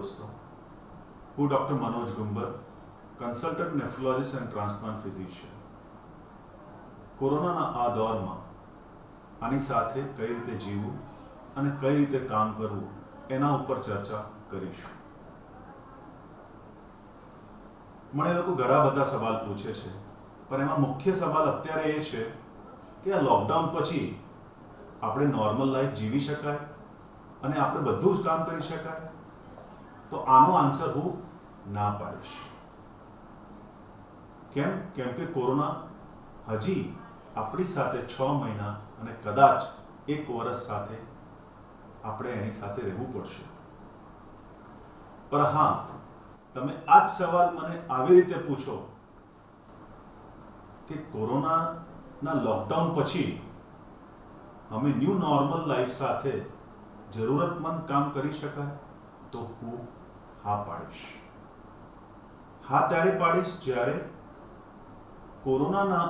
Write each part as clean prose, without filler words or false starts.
દોસ્તો, હું doctor Manoj Gumber, consultant nephrologist and transplant physician. કોરોનાના આ દોરમાં આની સાથે કઈ રીતે જીવવું અને કઈ રીતે કામ કરવું એના ઉપર ચર્ચા કરીશું. મને લોકો ઘણા બધા સવાલ પૂછે છે, પણ એમાં મુખ્ય સવાલ અત્યારે એ છે કે આ લોકડાઉન પછી આપણે નોર્મલ લાઈફ જીવી શકાય અને આપણે બધું જ કામ કરી શકાય? તો આનો આન્સર હું ના પાડીશ. કેમ કે કોરોના હજી આપણી સાથે 6 મહિના અને કદાચ 1 વર્ષ સાથે આપણે એની સાથે રહેવું પડશે. પણ હા, તમે આ જ સવાલ મને આવી રીતે પૂછો કે કોરોનાના લોકડાઉન પછી અમે ન્યૂ નોર્મલ લાઈફ સાથે જરૂરતમંદ કામ કરી શકાય? તો હું હા પાડીશ. હા ત્યારે પાડીશ જ્યારે કોરોનાના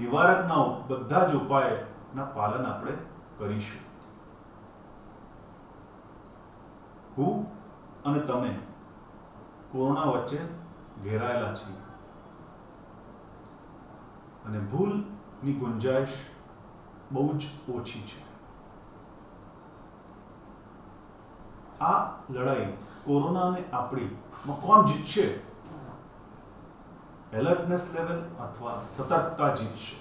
નિવારકના બધા જ ઉપાયના પાલન આપણે કરીશું. હું અને તમે કોરોના વચ્ચે ઘેરાયેલા છીએ અને ભૂલની ગુંજાઈશ બહુ જ ઓછી છે. આ લડાઈ કોરોનાને આપણીમાં કોણ જીતશે? એલર્ટનેસ લેવલ અથવા સતર્કતા જીતશે.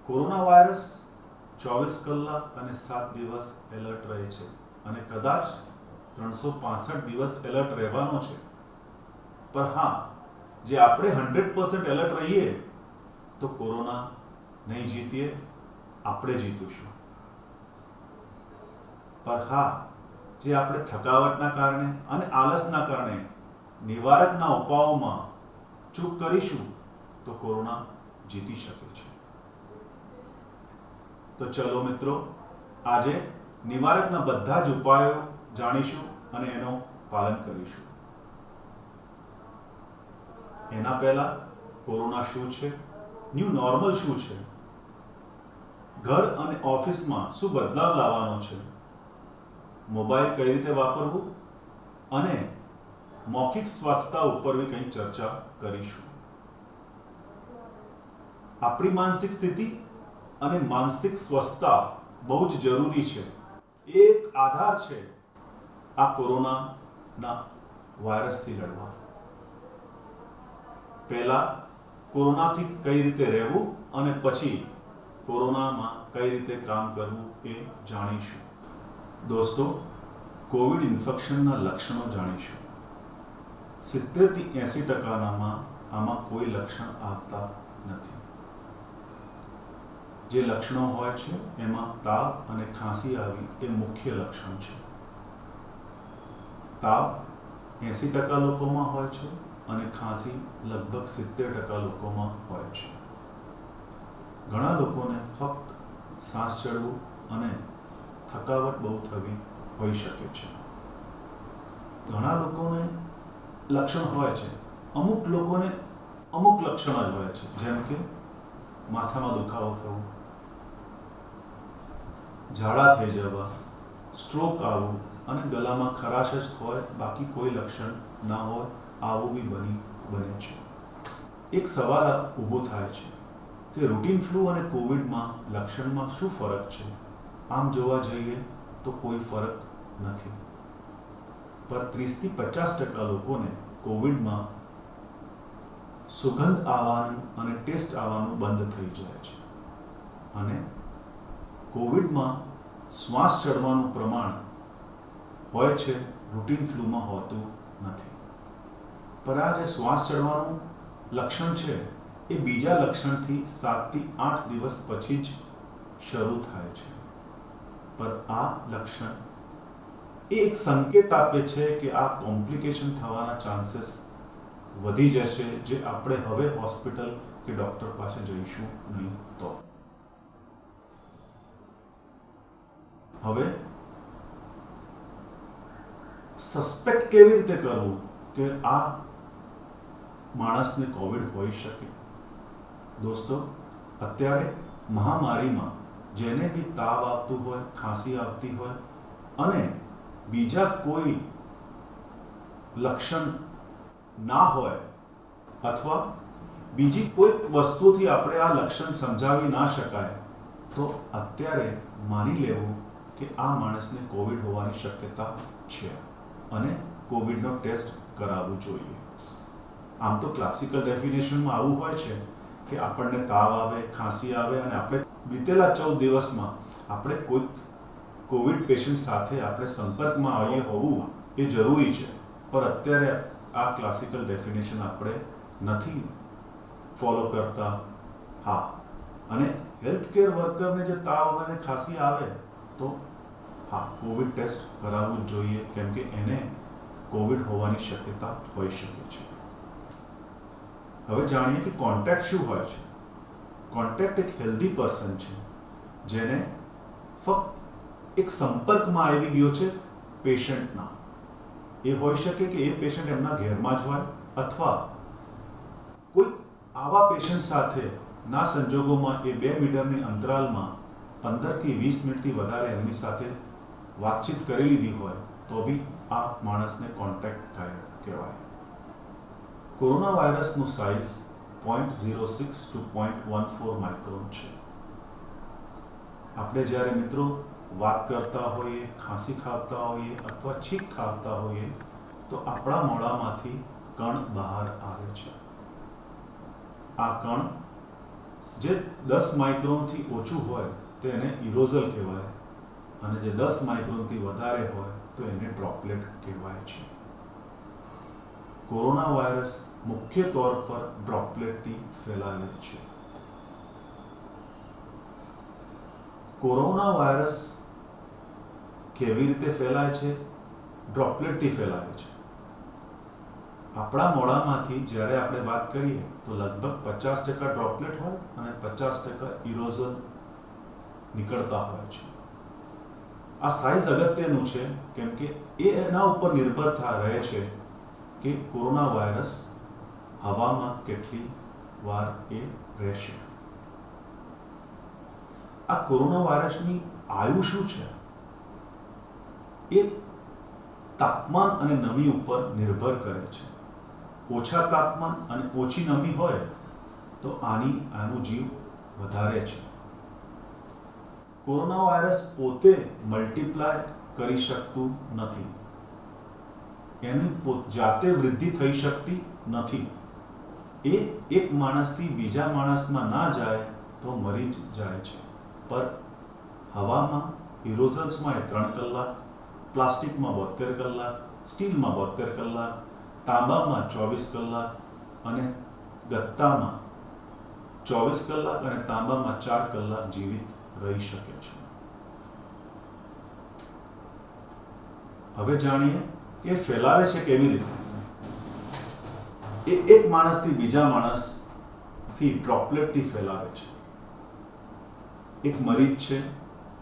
કોરોના વાયરસ 24 કલાક અને 7 દિવસ એલર્ટ રહે છે અને કદાચ 365 દિવસ એલર્ટ રહેવાનો છે. પણ હા, જે આપણે 100% એલર્ટ રહીએ તો કોરોના નહીં જીતીએ, આપણે જીતીશું. પણ હા, જે આપણે થકાવટના કારણે અને આળસના કારણે નિવારકના ઉપાયોમાં ચૂક કરીશું તો કોરોના જીતી શકે છે. તો ચલો મિત્રો, આજે નિવારકના બધા જ ઉપાયો જાણીશું અને એનું પાલન કરીશું. એના પહેલા કોરોના શું છે, ન્યૂ નોર્મલ શું છે, ઘર અને ઓફિસમાં શું બદલાવ લાવવાનો છે, મોબાઈલ કઈ રીતે વાપરવું અને મૌખિક સ્વાસ્થ્ય ઉપર બી કંઈ ચર્ચા કરીશું. આપણી માનસિક સ્થિતિ અને માનસિક સ્વસ્થતા બહુ જ જરૂરી છે. એક આધાર છે આ કોરોનાના વાયરસથી લડવા. પહેલા કોરોનાથી કઈ રીતે રહેવું અને પછી કોરોનામાં કઈ રીતે કામ કરવું એ જાણીશું. દોસ્તો, કોવિડ ઇન્ફેક્શનના લક્ષણો જાણીશું. 70 થી 80% આમાં કોઈ લક્ષણ આવતા નથી. જે લક્ષણો હોય છે એમાં તાવ અને ખાંસી આવી એ મુખ્ય લક્ષણ છે. તાવ 80% લોકોમાં હોય છે અને ખાંસી લગભગ 70% લોકોમાં હોય છે. ઘણા લોકોને ફક્ત શ્વાસ ચડવું અને થકાવટ બહુ થવી હોઈ શકે છે. ઘણા લોકોને લક્ષણ હોય છે, અમુક લોકોને અમુક લક્ષણ જ હોય છે, જેમ કે માથામાં દુખાવો થવો, ઝાડા થઈ જવા, સ્ટ્રોક આવવું અને ગળામાં ખરાશ જ હોય, બાકી કોઈ લક્ષણ ના હોય, આવું બી બને છે. એક સવાલ ઊભો થાય છે કે રૂટીન ફ્લૂ અને કોવિડમાં લક્ષણમાં શું ફરક છે? આમ જોવા જઈએ તો કોઈ ફરક નથી. પર 30 થી 50% લોકોને કોવિડમાં સુગંધ આવવાનું અને ટેસ્ટ આવવાનું બંધ થઈ જાય છે અને કોવિડમાં શ્વાસ ચડવાનું પ્રમાણ હોય છે, રૂટીન ફ્લૂમાં હોતું નથી. પર આ જે શ્વાસ ચડવાનું લક્ષણ છે એ બીજા લક્ષણથી 7 થી 8 દિવસ પછી જ શરૂ થાય છે. પર આ લક્ષણ એક સંકેત આપે છે કે આ કોમ્પ્લિકેશન થવાના ચાન્સીસ વધી જશે, જે આપણે હવે હોસ્પિટલ કે ડૉક્ટર પાસે જઈશું નહીં તો. હવે સસ્પેક્ટ કેવી રીતે કરવું કે આ માણસને કોવિડ હોઈ શકે? દોસ્તો, અત્યારે મહામારીમાં જેને બી તાવ આવતું હોય, ખાંસી આવતી હોય અને બીજા કોઈ લક્ષણ ના હોય અથવા બીજી કોઈક વસ્તુથી આપણે આ લક્ષણ સમજાવી ના શકાય તો અત્યારે માની લેવું કે આ માણસને કોવિડ હોવાની શક્યતા છે અને કોવિડનો ટેસ્ટ કરાવવું જોઈએ. આમ તો ક્લાસિકલ ડેફિનેશનમાં આવું હોય છે કે આપણને તાવ આવે, ખાંસી આવે અને આપણે બીતેલા 14 દિવસમાં આપણે કોઈક કોવિડ પેશન્ટ સાથે આપણે સંપર્કમાં આવીએ હોવું એ જરૂરી છે. પણ અત્યારે આ ક્લાસિકલ ડેફિનેશન આપણે નથી ફોલો કરતા. હા, અને હેલ્થ કેર વર્કરને જે તાવ અને ખાંસી આવે તો હા, કોવિડ ટેસ્ટ કરાવવું જ જોઈએ, કેમ કે એને કોવિડ હોવાની શક્યતા હોઈ શકે છે. હવે જાણીએ કે કોન્ટેક્ટ શું હોય છે. કોન્ટેક્ટ એક હેલ્ધી પર્સન છે જેને ફક્ત એક સંપર્કમાં આવી ગયો છે પેશન્ટના. એ હોઈ શકે કે એ પેશન્ટ એમના ઘેરમાં જ હોય અથવા કોઈ આવા પેશન્ટ સાથે ના સંજોગોમાં એ 2 મીટરની અંતરાલમાં 15 થી 20 મિનિટથી વધારે એમની સાથે વાતચીત કરી લીધી હોય તો બી આ માણસને કોન્ટેક્ટ કહેવાય. કોરોના વાયરસનું સાઇઝ 0.06 to 0.14 માઇક્રોન છે. આપણે જ્યારે મિત્રો વાત કરતા હોઈએ, ખાંસી ખાતા હોઈએ અથવા છીંક ખાતા હોઈએ તો આપણા મોઢામાંથી કણ બહાર આવે છે. આ કણ જે 10 માઇક્રોનથી ઓછું હોય તેને ઇરોઝલ કહેવાય અને જે 10 માઇક્રોનથી વધારે હોય તો એને ડ્રોપલેટ કહેવાય છે. કોરોના વાયરસ મુખ્ય તौर પર ડ્રોપલેટથી ફેલાય છે. કોરોના વાયરસ કેવી રીતે ફેલાય છે? ડ્રોપલેટથી ફેલાય છે. આપણા મોઢામાંથી જ્યારે આપણે વાત કરીએ તો લગભગ 50% ડ્રોપલેટ હોય અને 50% ઇરોઝલ નીકળતા હોય છે. આ સાઇઝ અગત્યનું છે કેમ કે એ એના ઉપર નિર્ભર રહે છે કે કોરોના વાયરસ હવામાં કેટલી વાર એ રહેશે. આ કોરોના વાયરસની આયુ શું છે? એ તાપમાન અને નમી ઉપર નિર્ભર કરે છે. ઓછા તાપમાન અને ઓછી નમી હોય તો આનું જીવ વધારે છે. કોરોના વાયરસ પોતે મલ્ટીપ્લાય કરી શકતું નથી. એની જાતે વૃદ્ધિ થઈ શકતી નથી. એ એક માણસથી બીજા માણસમાં ના જાય તો મરી જ જાય છે. પર હવામાં એરોઝલ્સમાં 3 કલાક, પ્લાસ્ટિકમાં 72 કલાક, સ્ટીલમાં 72 કલાક, તાંબામાં 24 કલાક અને ગત્તામાં 24 કલાક અને તાંબામાં 4 કલાક જીવિત રહી શકે છે. હવે જાણીએ કે ફેલાવે છે કેવી રીતે. એ એક માણસથી બીજા માણસથી ડ્રોપલેટથી ફેલાવે છે. એક મરીજ છે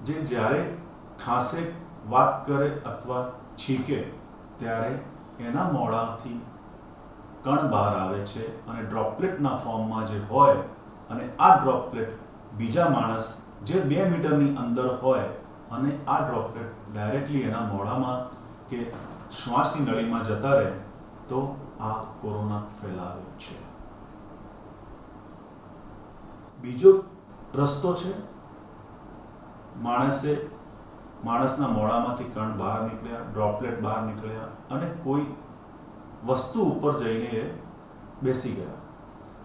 જે જ્યારે ખાંસે, વાત કરે અથવા છીંકે ત્યારે એના મોઢાથી કણ બહાર આવે છે અને ડ્રોપલેટના ફોર્મમાં જે હોય અને આ ડ્રોપલેટ બીજા માણસ જે 2 મીટરની અંદર હોય અને આ ડ્રોપલેટ ડાયરેક્ટલી એના મોઢામાં કે શ્વાસની નળીમાં જતા રહે તો આ કોરોના ફેલાવે છે. બીજો રસ્તો છે, માણસના મોઢામાંથી કણ બહાર નીકળ્યા, ડ્રોપલેટ બહાર નીકળ્યા અને કોઈ વસ્તુ ઉપર જઈને એ બેસી ગયા.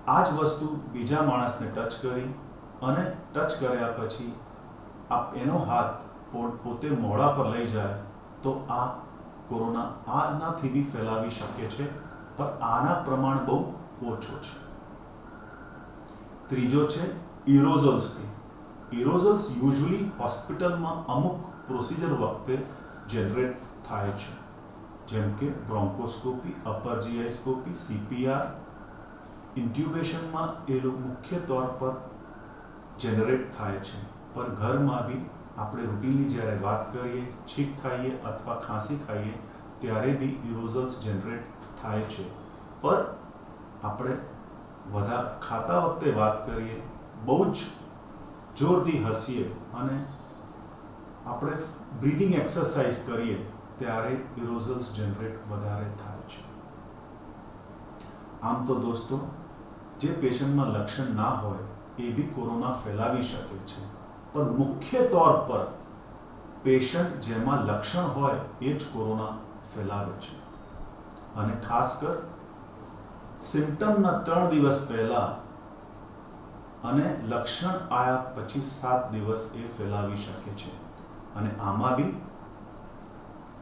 આ જ વસ્તુ બીજા માણસને ટચ કરી અને ટચ કર્યા પછી એનો હાથ પોતે મોઢા પર લઈ જાય તો આ કોરોના આનાથી બી ફેલાવી શકે છે, પણ આના પ્રમાણ બહુ ઓછો છે. ત્રીજો છે ઇરોઝલ્સથી. ઇરોઝલ્સ યુઝ્યુઅલી હોસ્પિટલમાં અમુક પ્રોસિજર વખતે જનરેટ થાય છે, જેમ કે બ્રોન્કોસ્કોપી, અપર જીઆઈસ્કોપી, CPR. ઇન્ટ્યુબેશનમાં એ મુખ્ય તौर પર જનરેટ થાય છે, પણ ઘરમાં બી આપણે રૂટીનલી જ્યારે વાત કરીએ, છીંક ખાઈએ અથવા ખાંસી ખાઈએ ત્યારે બી ઇરોઝલ્સ જનરેટ થાય છે. પર આપણે ખાતા વખતે વાત કરીએ, બહુ જ જોરથી હસીએ અને આપણે બ્રીધિંગ એક્સરસાઇઝ કરીએ ત્યારે એરોઝલ્સ જનરેટ વધારે થાય છે. આમ તો દોસ્તો, જે પેશન્ટમાં લક્ષણ ના હોય એ બી કોરોના ફેલાવી શકે છે, પણ મુખ્ય તौर પર પેશન્ટ જેમાં લક્ષણ હોય એ જ કોરોના ફેલાવે છે. અને ખાસ કર સિમ્ટમના 3 દિવસ પહેલા અને લક્ષણ આવ્યા પછી 7 દિવસ એ ફેલાવી શકે છે. અને આમાં બી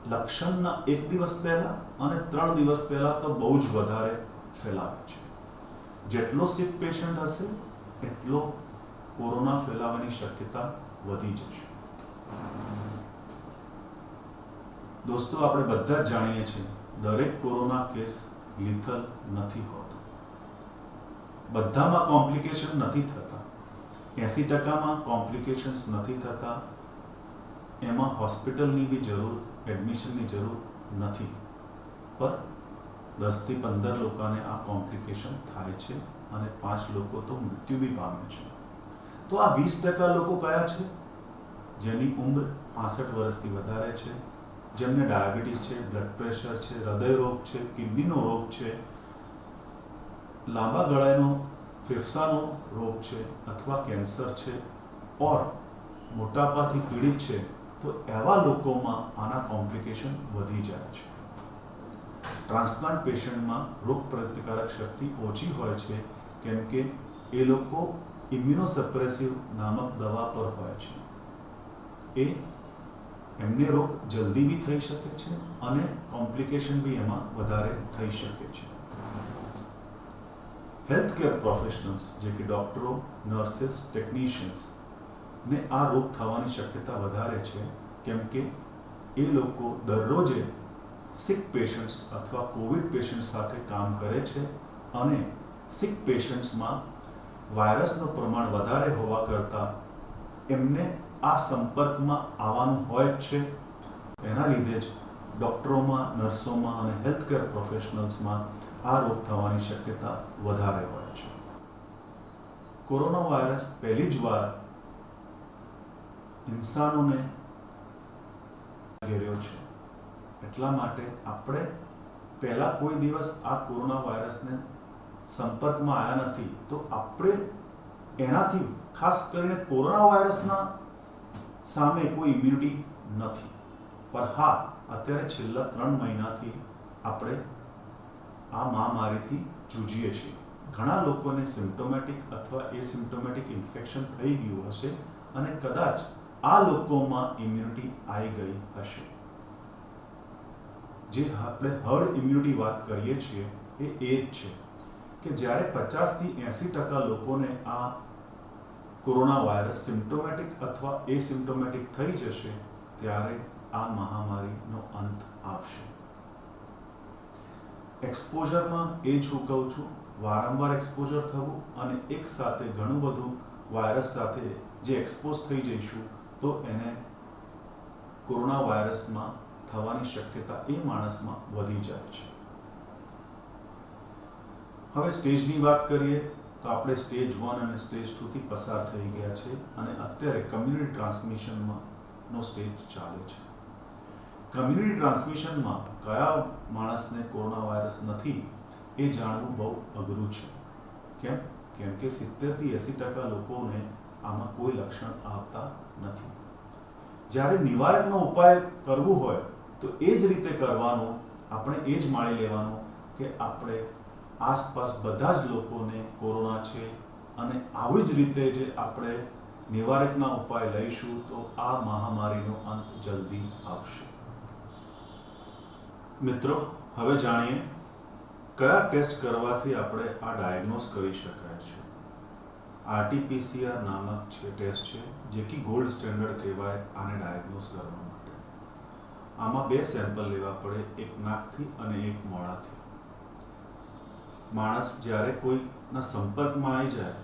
લક્ષણના 1 દિવસ પહેલા અને 3 દિવસ પહેલા તો બહુ જ વધારે ફેલાવે છે. જેટલો સિક પેશન્ટ હશે એટલો કોરોના ફેલાવાની શક્યતા વધી જશે. દોસ્તો, આપણે બધા જ જાણીએ છીએ દરેક કોરોના કેસ લિથલ નથી હોતો. બધામાં કોમ્પ્લિકેશન નથી થતા. 80%માં કોમ્પ્લિકેશન્સ નથી થતા. એમાં હોસ્પિટલની બી જરૂર, એડમિશનની જરૂર નથી. પર 10 થી 15 લોકોને આ કોમ્પ્લિકેશન થાય છે અને 5 લોકો તો મૃત્યુ બી પામે છે. તો આ 20% લોકો કયા છે? જેની ઉંમર 65 વર્ષથી વધારે છે, જેમને ડાયાબિટીસ છે, બ્લડ પ્રેશર છે, હૃદય રોગ છે, કિડનીનો રોગ છે, લાંબા ગાળાનો ફેફસાનો રોગ છે અથવા કેન્સર છે, ઓર મોટાપાથી પીડિત છે. તો એવા લોકોમાં આના કોમ્પ્લિકેશન વધી જાય છે. ટ્રાન્સપ્લાન્ટ પેશન્ટમાં રોગ પ્રતિકારક શક્તિ ઓછી હોય છે, કેમ કે એ લોકો ઇમ્યુનોસપ્રેસિવ નામક દવા પર હોય છે. એમને રોગ જલ્દી બી થઈ શકે છે અને કોમ્પ્લિકેશન બી એમાં વધારે થઈ શકે છે. હેલ્થકેર પ્રોફેશનલ્સ જે કે ડૉક્ટરો, નર્સિસ, ટેકનિશિયન્સ ને આ રોગ થવાની શક્યતા વધારે છે, કેમ કે એ લોકો દરરોજે સિક પેશન્ટ્સ અથવા કોવિડ પેશન્ટ સાથે કામ કરે છે અને સિક પેશન્ટ્સમાં વાયરસનું પ્રમાણ વધારે હોવા કરતાં એમને આ સંપર્કમાં આવવાનું હોય જ છે. એના લીધે જ ડૉક્ટરોમાં, નર્સોમાં અને હેલ્થકેર પ્રોફેશનલ્સમાં આ રોગ થવાની શક્યતા વધારે હોય છે. કોરોના વાયરસ પહેલી જ વાર ઇન્સાનોને ઘેર્યો છે. એટલા માટે આપણે પહેલાં કોઈ દિવસ આ કોરોના વાયરસને સંપર્કમાં આવ્યા નથી, તો આપણે એનાથી ખાસ કરીને કોરોના વાયરસના સામે કોઈ ઇમ્યુનિટી નથી. પણ હા, અત્યારે છેલ્લા 3 મહિનાથી આપણે આ મહામારીથી જૂજીએ છીએ. ઘણા લોકોને સિમ્પ્ટોમેટિક અથવા એસિમ્પ્ટોમેટિક ઇન્ફેક્શન થઈ ગયું હશે અને કદાચ આ લોકોમાં ઇમ્યુનિટી આવી ગઈ હશે. જે આપણે હર્ડ ઇમ્યુનિટી વાત કરીએ છીએ એ જ છે કે જ્યારે 50થી 80% લોકોને આ કોરોના વાયરસ સિમ્પ્ટોમેટિક અથવા એસિમ્પ્ટોમેટિક થઈ જશે, ત્યારે આ મહામારીનો અંત આવશે. એક્સપોઝરમાં એ જ હું કહું છું, વારંવાર એક્સપોઝર થવું અને એક સાથે ઘણું બધું વાયરસ સાથે જે એક્સપોઝ થઈ જઈશું તો એને કોરોના વાયરસમાં થવાની શક્યતા એ માણસમાં વધી જાય છે. હવે સ્ટેજની વાત કરીએ તો આપણે સ્ટેજ 1 અને સ્ટેજ 2 થી પસાર થઈ ગયા છે અને અત્યારે કમ્યુનિટી ટ્રાન્સમિશનનો સ્ટેજ ચાલે છે. કમ્યુનિટી ટ્રાન્સમિશનમાં કયા માણસને કોરોના વાયરસ નથી એ જાણવું બહુ અઘરું છે. કેમ? કેમ કે 70થી 80% લોકોને આમાં કોઈ લક્ષણ આવતા નથી. જ્યારે નિવારકનો ઉપાય કરવું હોય તો એ જ રીતે કરવાનું, આપણે એ જ માણી લેવાનું કે આપણે આસપાસ બધા જ લોકોને કોરોના છે અને આવી જ રીતે જે આપણે નિવારકના ઉપાય લઈશું તો આ મહામારીનો અંત જલ્દી આવશે. મિત્રો, હવે જાણીએ કયા ટેસ્ટ કરવાથી આપણે આ ડાયગ્નોઝ કરી શકાય છે. RT-PCR નામક ટેસ્ટ છે, જે કે ગોલ્ડ સ્ટેન્ડર્ડ કહેવાય આને ડાયગ્નોઝ કરવા માટે. આમાં 2 સેમ્પલ લેવા પડે, એક નાકથી અને એક મોઢાથી. માણસ જ્યારે કોઈના સંપર્કમાં આવી જાય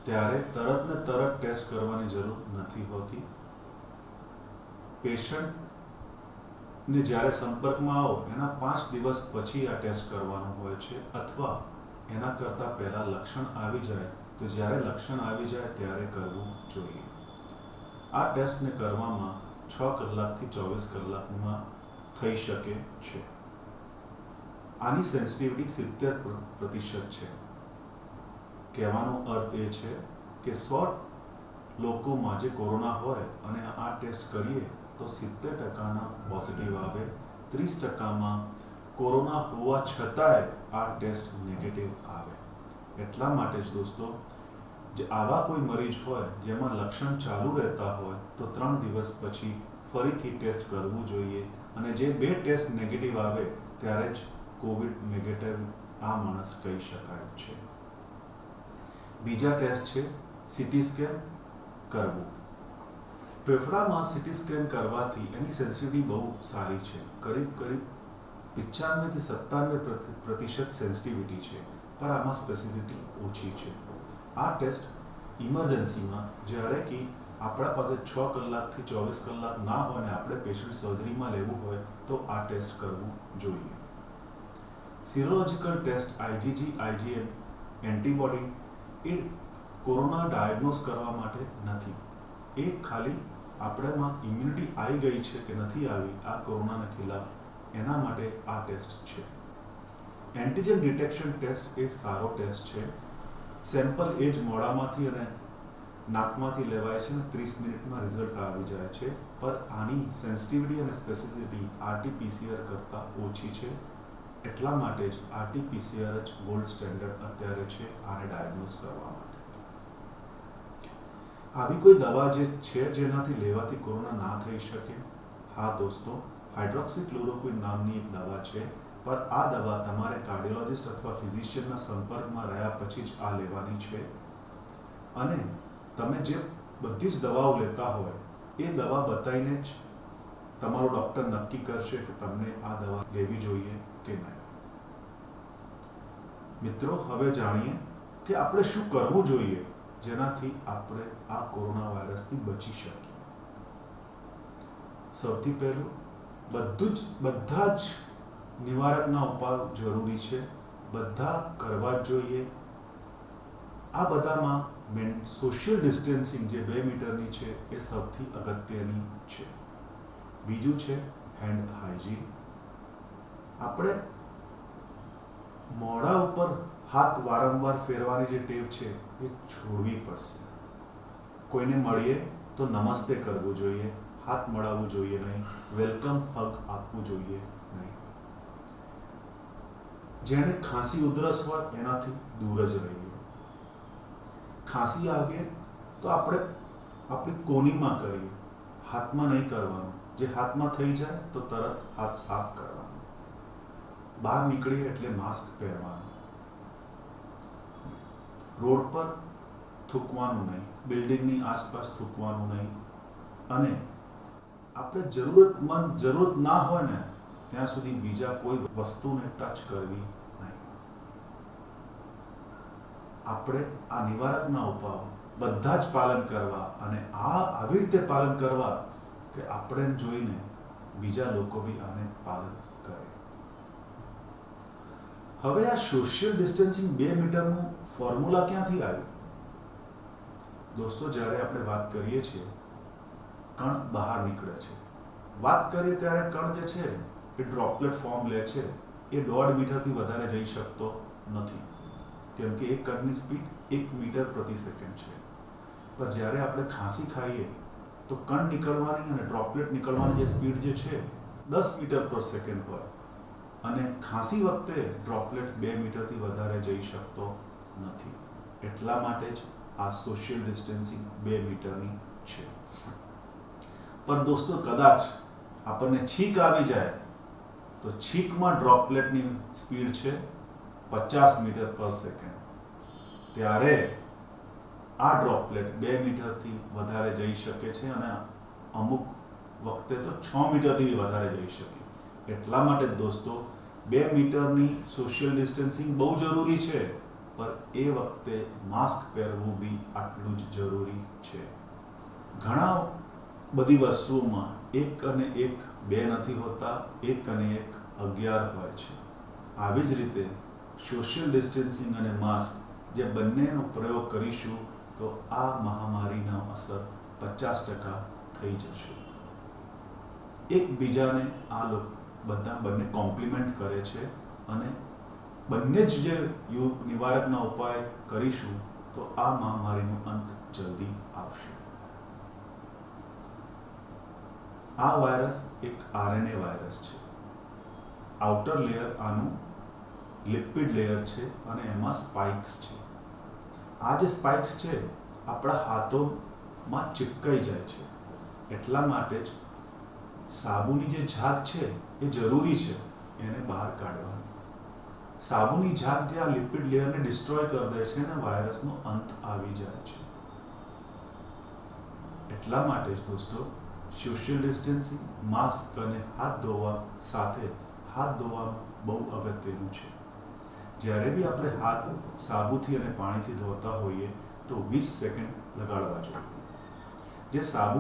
ત્યારે તરત ને તરત ટેસ્ટ કરવાની જરૂર નથી હોતી. પેશન્ટને જ્યારે સંપર્કમાં આવો એના 5 દિવસ પછી આ ટેસ્ટ કરવાનો હોય છે, અથવા એના કરતાં પહેલાં લક્ષણ આવી જાય તો જ્યારે લક્ષણ આવી જાય ત્યારે કરવું જોઈએ. આ ટેસ્ટને કરવામાં 6 કલાકથી 24 કલાકમાં થઈ શકે છે. આની સેન્સિટિવિટી 70% છે. કહેવાનો અર્થ એ છે કે 100 લોકોમાં જે કોરોના હોય અને આ ટેસ્ટ કરીએ તો 70%ના પોઝિટિવ આવે, 30%માં કોરોના હોવા છતાંય આ ટેસ્ટ નેગેટિવ આવે. એટલા માટે જ દોસ્તો, જે આવા કોઈ મરીજ હોય જેમાં લક્ષણ ચાલુ રહેતા હોય તો 3 દિવસ પછી ફરીથી ટેસ્ટ કરવું જોઈએ, અને જે 2 ટેસ્ટ નેગેટિવ આવે ત્યારે જ કોવિડ નેગેટિવ આ માણસ કહી શકાય છે. બીજા ટેસ્ટ છે સીટી સ્કેન કરવું. ફેફડામાં સીટી સ્કેન કરવાથી એની સેન્સિટિવિટી બહુ સારી છે, કરીબ 95 થી 97% સેન્સિટિવિટી છે, પણ આમાં સ્પેસિફિસિટી ઓછી છે. આ ટેસ્ટ ઇમરજન્સીમાં, જ્યારે કે આપણા પાસે 6 કલાકથી 24 કલાક ના હોય ને આપણે પેશન્ટ સર્જરીમાં લેવું હોય તો આ ટેસ્ટ કરવું જોઈએ. સિરોલોજિકલ ટેસ્ટ IgG, IgM એન્ટીબોડી એ કોરોના ડાયગ્નોઝ કરવા માટે નથી. એ ખાલી આપણેમાં ઇમ્યુનિટી આવી ગઈ છે કે નથી આવી આ કોરોનાના ખિલાફ, એના માટે આ ટેસ્ટ છે. એન્ટીજન ડિટેક્શન ટેસ્ટ એ સારો ટેસ્ટ છે. સેમ્પલ એ જ મોઢામાંથી અને નાકમાંથી લેવાય છે અને 30 મિનિટમાં રિઝલ્ટ આવી જાય છે, પર આની સેન્સિટિવિટી અને સ્પેસિફિસિટી RT-PCR કરતાં ઓછી છે. એટલા માટે જ RT-PCR જ ગોલ્ડ સ્ટેન્ડર્ડ અત્યારે છે આને ડાયગ્નોઝ કરવા માટે. આવી કોઈ દવા જે છે જેનાથી લેવાથી કોરોના ના થઈ શકે? હા દોસ્તો, હાઇડ્રોક્સીક્લોરોક્વિન નામની એક દવા છે, પર આ દવા તમારે કાર્ડિયોલોજિસ્ટ અથવા ફિઝિશિયનના સંપર્કમાં રહ્યા પછી જ આ લેવાની છે. અને તમે જે બધી જ દવાઓ લેતા હોય એ દવા બતાવીને જ તમારો ડૉક્ટર નક્કી કરશે કે તમને આ દવા લેવી જોઈએ કે નહીં. મિત્રો, હવે જાણીએ કે આપણે શું કરવું જોઈએ જેનાથી આપણે આ કોરોના વાયરસથી બચી શકીએ. સૌથી પહેલું, બધા જ નિવારકના ઉપાય જરૂરી છે, બધા કરવા જ જોઈએ. આ બધામાં સોશિયલ ડિસ્ટન્સિંગ જે 2 મીટરની છે એ સૌથી અગત્યની છે. બીજું છે હેન્ડ હાઇજીન. આપણે મોઢા ઉપર હાથ વારંવાર ફેરવાની જે ટેવ છે એ છોડવી પડશે. કોઈને મળીએ તો નમસ્તે કરવું જોઈએ, હાથ મળાવવું જોઈએ નહીં, વેલકમ હગ આપવું જોઈએ નહીં. જેને ખાંસી ઉધરસ હોય એનાથી દૂર જ રહીએ. ખાંસી આવીએ તો આપણે આપણી કોનીમાં કરીએ, હાથમાં નહીં કરવાનું. જે હાથમાં થઈ જાય તો તરત હાથ સાફ કરવાનો. બહાર નીકળીએ એટલે માસ્ક પહેરવાનું. રોડ પર થૂકવાનું નહીં, બિલ્ડિંગની આસપાસ થૂકવાનું નહીં. અને આપણે જરૂરત ના હોય ને ત્યાં સુધી બીજા કોઈ વસ્તુને ટચ કરવી નહીં. આપણે આ નિવારકના ઉપાયો બધા જ પાલન કરવા, અને આવી રીતે પાલન કરવા કે આપણે જોઈને બીજા લોકો બી આને પાલન કરે. હવે આ સોશિયલ ડિસ્ટન્સિંગ 2 મીટરનું ફોર્મ્યુલા ક્યાંથી આવ્યું? દોસ્તો, જ્યારે આપણે વાત કરીએ છીએ કણ બહાર નીકળે છે, વાત કરીએ ત્યારે કણ જે છે એ ડ્રોપલેટ ફોર્મ લે છે. એ 1.5 મીટરથી વધારે જઈ શકતો નથી, કેમ કે એક કણની સ્પીડ 1 મીટર પ્રતિ સેકન્ડ છે. પર જ્યારે આપણે ખાંસી ખાઈએ તો કણ નીકળવાની અને ડ્રોપલેટ નીકળવાની જે સ્પીડ જે છે 10 મીટર પર સેકન્ડ હોય, અને ખાંસી વખતે ડ્રોપલેટ 2 મીટરથી વધારે જઈ શકતો નથી. એટલા માટે જ આ સોશિયલ ડિસ્ટન્સિંગ 2 મીટરની છે. પર દોસ્તો, કદાચ આપણને છીંક આવી જાય તો છીંકમાં ડ્રોપલેટની સ્પીડ છે 50 મીટર પર સેકન્ડ. ત્યારે આ ડ્રોપલેટ 2 મીટરથી વધારે જઈ શકે છે, અને અમુક વખતે તો 6 મીટરથી વધારે જઈ શકે. એટલા માટે દોસ્તો, 2 મીટરની સોશિયલ ડિસ્ટન્સિંગ બહુ જરૂરી છે, પર એ વખતે માસ્ક પહેરવું બી આટલું જ જરૂરી છે. ઘણા બધી વસ્તુઓમાં 1 અને 1 2 નથી હોતા, 1 અને 1 11 હોય છે. આવી જ રીતે સોશિયલ ડિસ્ટન્સિંગ અને માસ્ક જે બંનેનો પ્રયોગ કરીશું તો આ મહામારીનો અસર 50% થઈ જશે. એકબીજાને આ બંને કોમ્પ્લિમેન્ટ કરે છે અને બંને જ જે નિવારકના ઉપાય કરીશું તો આ મહામારીનો અંત જલ્દી આવશે. આ વાયરસ એક આરએનએ વાયરસ છે. આઉટર લેયર આનું લિપિડ લેયર છે અને એમાં સ્પાઇક્સ છે. આ જે સ્પાઇક્સ છે આપણા હાથોમાં ચિપકાઈ જાય છે. એટલા માટે જ સાબુની જે ઝાગ છે એ જરૂરી છે એને બહાર કાઢવાની. સાબુની ઝાગ જે આ લિપિડ લેયરને ડિસ્ટ્રોય કરી દે છે અને વાયરસનો અંત આવી જાય છે. એટલા માટે જ દોસ્તો સોશિયલ ડિસ્ટન્સિંગ, માસ્ક અને હાથ ધોવા સાથે હાથ ધોવાનું બહુ અગત્યનું છે. જ્યારે બી આપણે હાથ સાબુથી અને પાણીથી ધોતા હોઈએ તો 20 સેકન્ડ લગાડવા જોઈએ. જે સાબુ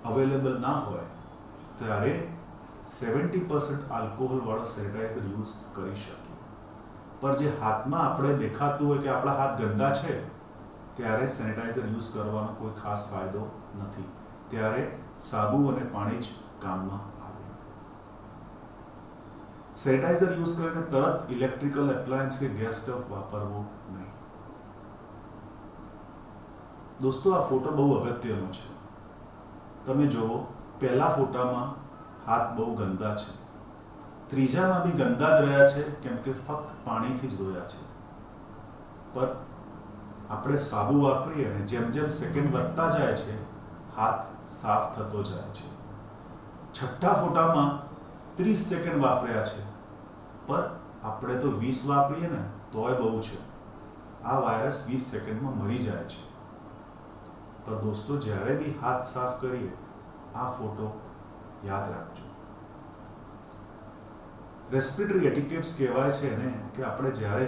અવેલેબલ ના હોય ત્યારે 70% આલ્કોહોલવાળો સેનિટાઈઝર યુઝ કરી શકીએ. પણ જે હાથમાં આપણે દેખાતું હોય કે આપણા હાથ ગંદા છે ત્યારે સેનિટાઈઝર યુઝ કરવાનો કોઈ ખાસ ફાયદો નથી. ત્યારે સાબુ અને પાણી જ કામમાં આવે. સેનિટાઈઝર યુઝ કરીને તરત ઇલેક્ટ્રિકલ એપ્લાયન્સ કે ગેસ સ્ટવ વાપરવો નહીં. દોસ્તો આ ફોટો બહુ અગત્યનો છે. તમે જુઓ, પહેલા ફોટામાં હાથ બહુ ગંદા છે, ત્રીજામાં બી ગંદા જ રહ્યા છે કેમ કે ફક્ત પાણીથી જ ધોયા છે. પર આપણે સાબુ વાપરીએ અને જેમ જેમ સેકન્ડ વધતા જાય છે હાથ સાફ થતો જાય છે. છઠ્ઠા ફોટામાં 30 સેકન્ડ વાપર્યા છે, પર આપણે તો 20 વાપરીએ ને તોય બહુ છે. આ વાયરસ 20 સેકન્ડમાં મરી જાય છે. પણ દોસ્તો જ્યારે બી હાથ સાફ કરીએ આ ફોટો યાદ રાખજો. રેસ્પિરેટરી એટિકેટ્સ કહેવાય છે ને કે આપણે જ્યારે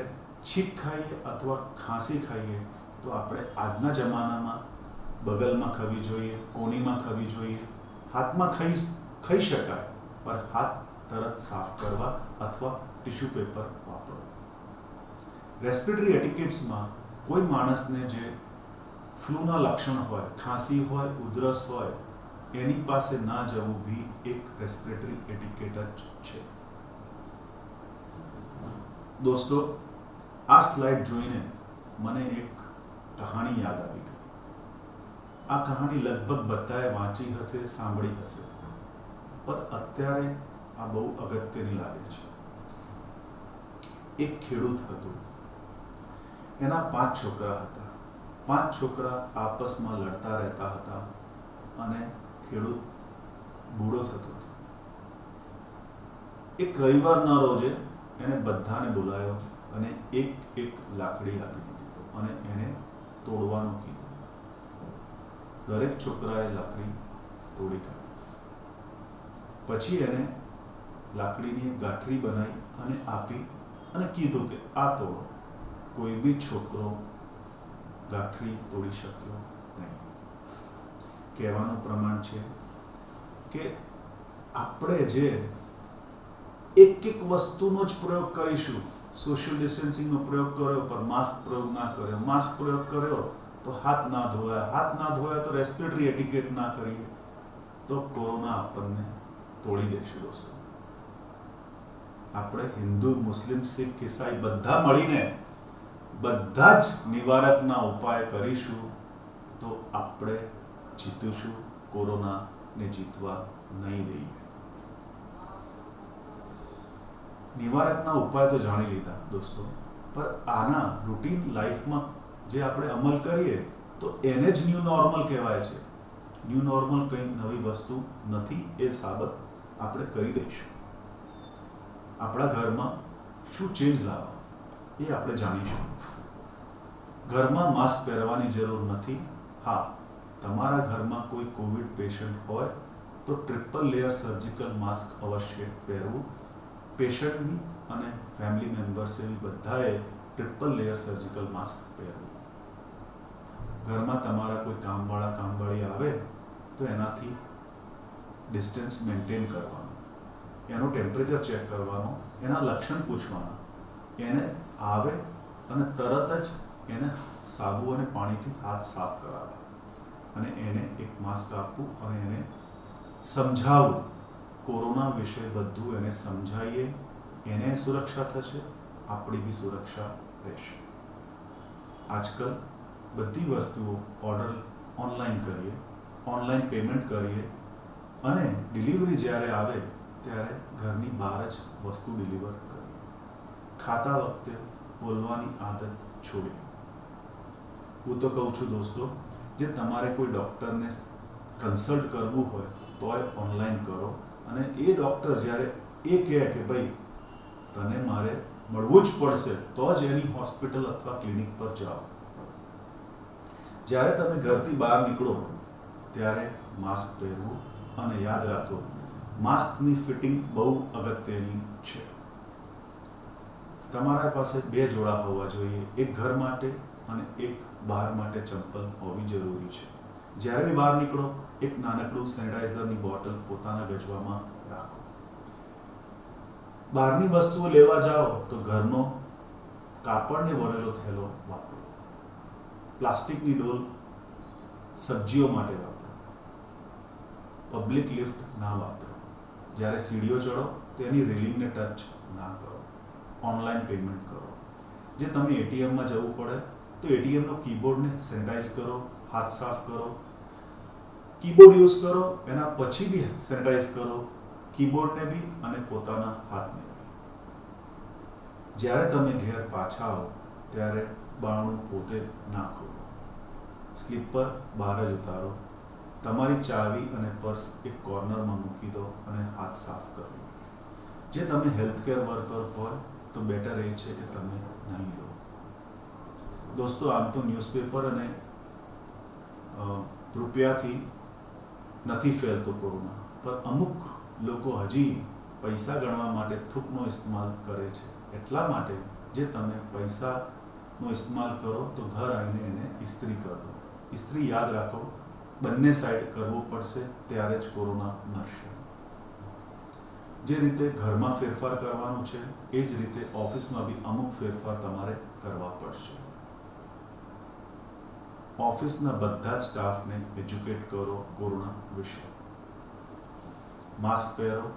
છીંક ખાઈએ અથવા ખાંસી ખાઈએ તો આપણે આજના જમાનામાં બગલમાં ખાવી જોઈએ, કોણીમાં ખાવી જોઈએ. હાથમાં ખાઈ શકાય પણ હાથ તરત સાફ કરવા અથવા ટિશ્યુ પેપર વાપરો. રેસ્પિરેટરી એટિકેટ્સમાં કોઈ માણસને જે ફ્લૂના લક્ષણ હોય, ખાંસી હોય, ઉધરસ હોય, એની પાસે ના જવું બી એક રેસ્પિરેટરી એટિકેટ જ છે. દોસ્તો આ સ્લાઇડ જોઈને મને એક કહાની યાદ આવી ગઈ. આ કહાની લગભગ બધાએ વાંચી હશે, સાંભળી હશે, પણ અત્યારે આ બહુ અગત્યની લાગે છે. એક ખેડૂત હતો, એના 5 છોકરા હતા. 5 છોકરા આપસમાં લડતા રહેતા હતા અને ખેડૂત બૂઢો થતો હતો. એક રવિવારના રોજે એને બધાને બોલાયો અને એક લાકડી આપી દીધી અને એને તોડવાનું કીધું. દરેક છોકરાએ લાકડી તોડી કાઢી. પછી એને લાકડીની એક ગાંઠડી બનાવી અને આપી અને કીધું કે આ તોડો. કોઈ બી છોકરો ગાંઠડી તોડી શક્યો નહીં. કહેવાનું પ્રમાણ છે કે આપણે જે એક વસ્તુનો જ પ્રયોગ કરીશું. સોશિયલ ડિસ્ટન્સિંગનો પ્રયોગ કર્યો પણ માસ્ક પ્રયોગ ના કર્યો, માસ્ક પ્રયોગ કર્યો તો હાથ ના ધોયા, હાથ ના ધોયા તો રેસ્પિરેટરી એટિકેટ ના કરીએ તો કોરોના આપણને તોડી દેશે. દોસ્તો આપણે હિન્દુ, મુસ્લિમ, શીખ, ઈસાઈ બધા મળીને બધા જ નિવારકના ઉપાય કરીશું તો આપણે જીતીશું. કોરોનાને જીતવા નહીં દઈએ. નિવારકના ઉપાય તો જાણી લીધા દોસ્તો, પણ આના રૂટીન લાઈફમાં જે આપણે અમલ કરીએ તો એને જ ન્યૂ નોર્મલ કહેવાય છે. ન્યૂ નોર્મલ કંઈ નવી વસ્તુ નથી, એ સાબત આપણે કરી દઈશું. આપણા ઘરમાં શું ચેન્જ લાવવા એ આપણે જાણીશું. ઘરમાં માસ્ક પહેરવાની જરૂર નથી. હા, તમારા ઘરમાં કોઈ કોવિડ પેશન્ટ હોય તો ટ્રિપલ લેયર સર્જિકલ માસ્ક અવશ્ય પહેરવું. પેશન્ટની અને ફેમિલી મેમ્બર્સે બધાએ ટ્રિપલ લેયર સર્જિકલ માસ્ક પહેરવું. ઘરમાં તમારા કોઈ કામવાળી આવે તો એનાથી ડિસ્ટન્સ મેન્ટેન કરવાનું, એનું ટેમ્પરેચર ચેક કરવાનું, એના લક્ષણ પૂછવાના, એને આવે અને તરત જ એને સાબુ અને પાણીથી હાથ સાફ કરાવવા અને એને એક માસ્ક આપવું અને એને સમજાવવું કોરોના વિશે બધું એને સમજાવીએ, એને સુરક્ષા થશે, આપણી બી સુરક્ષા રહેશે. આજકાલ બધી વસ્તુઓ ઓર્ડર ઓનલાઈન કરીએ, ઓનલાઈન પેમેન્ટ કરીએ અને ડિલિવરી જ્યારે આવે ત્યારે ઘરની બહાર જ વસ્તુ ડિલિવર કરીએ. ખાતા વખતે બોલવાની આદત છોડીએ. હું તો કહું છું દોસ્તો, જે તમારે કોઈ ડૉક્ટરને કન્સલ્ટ કરવું હોય તોય ઓનલાઈન કરો, અને એ ડૉક્ટર જ્યારે એ કહે કે ભાઈ તને મારે મળવું જ પડશે તો જ એની હોસ્પિટલ અથવા ક્લિનિક પર જાઓ. જ્યારે તમે ઘરથી બહાર નીકળો ત્યારે માસ્ક પહેરવું, અને યાદ રાખો માસ્કની ફિટિંગ બહુ અગત્યની છે. તમારા પાસે 2 જોડા હોવા જોઈએ, એક ઘર માટે અને એક બહાર માટે ચંપલ હોવી જરૂરી છે. જ્યારે બી બહાર નીકળો એક નાનકડું સેનિટાઈઝરની બોટલ પોતાના ગજવામાં રાખો. બહારની વસ્તુઓ લેવા જાઓ તો ઘરનો કાપડને બનેલો થેલો વાપરો. પ્લાસ્ટિકની ડોલ સબ્જીઓ માટે વાપરો. પબ્લિક લિફ્ટ ના વાપરો. જ્યારે સીડીઓ ચડો તો એની રેલિંગને ટચ ના કરો. ઓનલાઈન પેમેન્ટ કરો. જે તમે એટીએમમાં જવું પડે તો એટીએમનો કીબોર્ડને સેનિટાઈઝ કરો, હાથ સાફ કરો. કીબોર્ડ યુઝ કરો એના પછી બી સેનિટાઈઝ કરો, કીબોર્ડને બી અને પોતાના હાથને બી. જ્યારે તમે ઘેર પાછા આવો ત્યારે બારણું પોતે ના ખોલો. સ્લીપર બહાર જ ઉતારો. તમારી ચાવી અને પર્સ એક કોર્નરમાં મૂકી દો અને હાથ સાફ કરો. જે તમે હેલ્થકેર વર્કર હોય તો બેટર એ છે કે તમે નહીં લો. દોસ્તો, આમ તો ન્યૂઝપેપર અને રૂપિયાથી નથી ફેલતો કોરોના, પણ અમુક લોકો હજી પૈસા ગણવા માટે થૂકનો ઇસ્તેમાલ કરે છે. એટલા માટે જે તમે પૈસાનો ઇસ્તેમાલ કરો તો ઘર આવીને એને ઇસ્ત્રી કરી દો. ઇસ્ત્રી યાદ રાખો બંને સાઈડ કરવો પડશે, ત્યારે જ કોરોના મરશે. જે રીતે ઘરમાં ફેરફાર કરવાનું છે એ જ રીતે ઓફિસમાં બી અમુક ફેરફાર તમારે કરવા પડશે. ઓફિસના બધા જ સ્ટાફને એજ્યુકેટ કરો કોરોના વિશે. માસ્ક પહેરો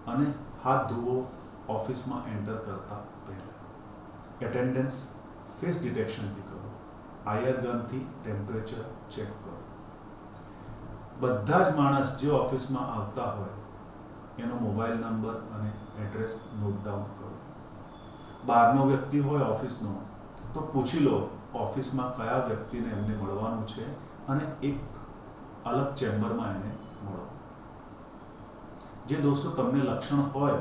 અને હાથ ધોવો ઓફિસમાં એન્ટર કરતા પહેલા. એટેન્ડન્સ ફેસ ડિટેક્શનથી કરો. આયર ગનથી ટેમ્પરેચર ચેક કરો. બધા જ માણસ જે ઓફિસમાં આવતા હોય એનો મોબાઈલ નંબર અને એડ્રેસ નોટ ડાઉન કરો. બહારનો વ્યક્તિ હોય ઓફિસનો તો પૂછી લો ઓફિસમાં કયા વ્યક્તિને એમને મળવાનું છે અને એક અલગ ચેમ્બરમાં એને મળો. જે દોસ્તો તમને લક્ષણ હોય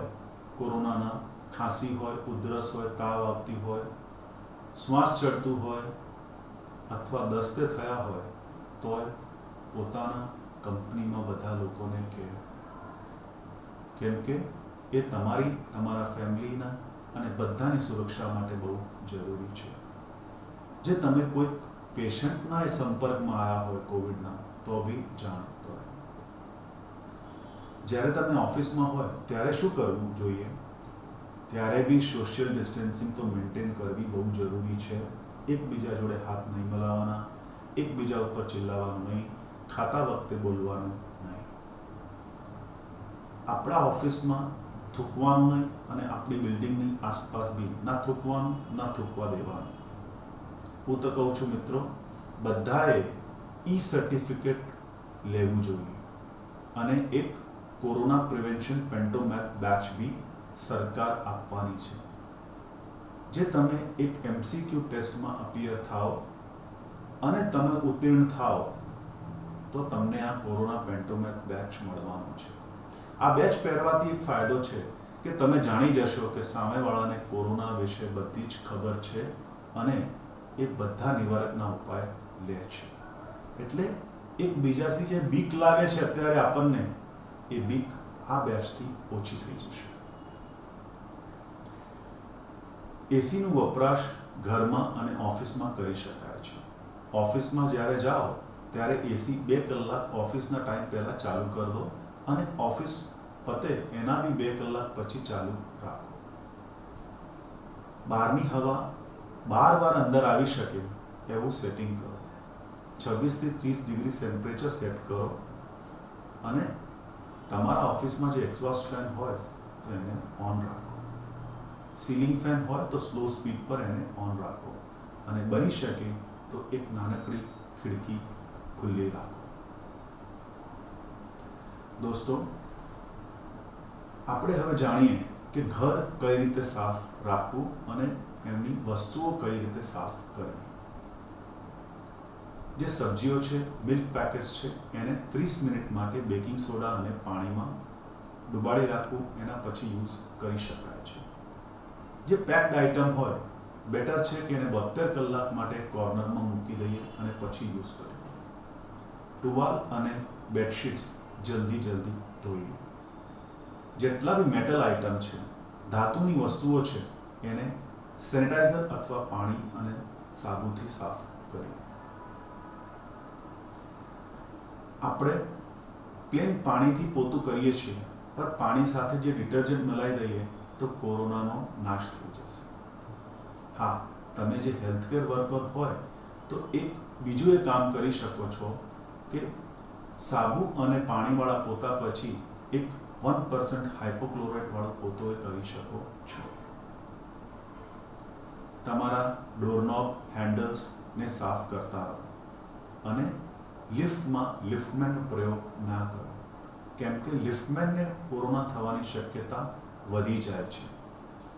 કોરોનાના, ખાંસી હોય, ઉધરસ હોય, તાવ આવતી હોય, શ્વાસ ચડતું હોય અથવા દસ્તે થયા હોય તોય પોતાના કંપનીમાં બધા લોકોને કહે, કેમ કે એ તમારા ફેમિલીના અને બધાની સુરક્ષા માટે બહુ જરૂરી છે. જે તમે કોઈ પેશન્ટના સંપર્કમાં આવ્યા હોય કોવિડના તો બી જાણ કરો. જ્યારે તમે ઓફિસમાં હોય ત્યારે શું કરવું જોઈએ? ત્યારે બી સોશિયલ ડિસ્ટન્સિંગ તો મેન્ટેન કરવી બહુ જરૂરી છે. એકબીજા જોડે હાથ નહીં મિલાવવાના, એકબીજા ઉપર ચિલ્લાવવાનું નહીં, ખાતા વખતે બોલવાનું નહીં. આપણા ઓફિસમાં થૂકવાનું નહીં અને આપણી બિલ્ડિંગની આસપાસ બી ના થૂકવાનું, ના થૂકવા દેવાનું. હું તો કહું છું મિત્રો, બધાએ સર્ટિફિકેટ લેવું જોઈએ અને એક કોરોના પ્રિવેન્શન પેન્ટોમેથ બેચ બી સરકાર આપવાની છે. જે તમે એક MCQ ટેસ્ટમાં અપિયર થાઓ અને તમે ઉત્તીર્ણ થાઓ તો તમને આ કોરોના પેન્ટોમેથ બેચ મળવાનું છે. આ બેચ પહેરવાથી એક ફાયદો છે કે તમે જાણી જશો કે સામેવાળાને કોરોના વિશે બધી જ ખબર છે અને એ બધા નિવારકના ઉપાય લે છે. એટલે એકબીજાથી જે બીક લાગે છે અત્યારે આપણને, એ બીક આ બેચથી ઓછી થઈ જશે. એસીનો વપરાશ ઘરમાં અને ઓફિસમાં કરી શકાય છે. ઓફિસમાં જ્યારે જાઓ ત્યારે એસી 2 કલાક ઓફિસના ટાઈમ પહેલાં ચાલુ કરી દો અને ઓફિસ પતે એના બી 2 કલાક પછી ચાલુ રાખો. બહારની હવા 12 વાર અંદર આવી શકે એવું સેટિંગ કરો. 26 થી 30 ડિગ્રી ટેમ્પરેચર સેટ કરો અને તમારા ઓફિસમાં જે એક્ઝોસ્ટ ફેન હોય તો એને ઓન રાખો. સીલિંગ ફેન હોય તો સ્લો સ્પીડ પર એને ઓન રાખો અને બની શકે તો એક નાનકડી ખિડકી ખુલ્લી રાખો. દોસ્તો, આપણે હવે જાણીએ કે ઘર કઈ રીતે સાફ રાખવું અને એમની વસ્તુઓ કઈ રીતે સાફ કરવી. જે સબ્જીઓ છે, મિલ્ક પેકેટ્સ છે, એને 30 મિનિટ માટે બેકિંગ સોડા અને પાણીમાં ડુબાડી રાખવું, એના પછી યુઝ કરી શકાય છે. જે પેક્ડ આઇટમ હોય, બેટર છે કે એને 72 કલાક માટે કોર્નરમાં મૂકી દઈએ અને પછી યુઝ કરીએ. ટુવાલ અને બેડશીટ્સ જલ્દી ધોઈએ. જેટલા બી મેટલ આઇટમ છે, ધાતુની વસ્તુઓ છે, એને સેનિટાઈઝર અથવા પાણી અને સાબુથી સાફ કરીએ. આપણે પ્લેન પાણીથી પોતું કરીએ છીએ, પણ પાણી સાથે જે ડિટર્જન્ટ મિલાવી દઈએ તો કોરોનાનો નાશ થઈ જશે. હા, તમે જે હેલ્થકેર વર્કર હોય તો બીજું એક કામ કરી શકો છો કે સાબુ અને પાણીવાળા પોતા પછી એક 1% હાઇપોક્લોરાઇટ વાળો પોતો એ કરી શકો છો. તમારા ડોરનોબ હેન્ડલ્સને સાફ કરતા રહો અને લિફ્ટમેનનો પ્રયોગ ના કરો, કેમ કે લિફ્ટમેનને કોરોના થવાની શક્યતા વધી જાય છે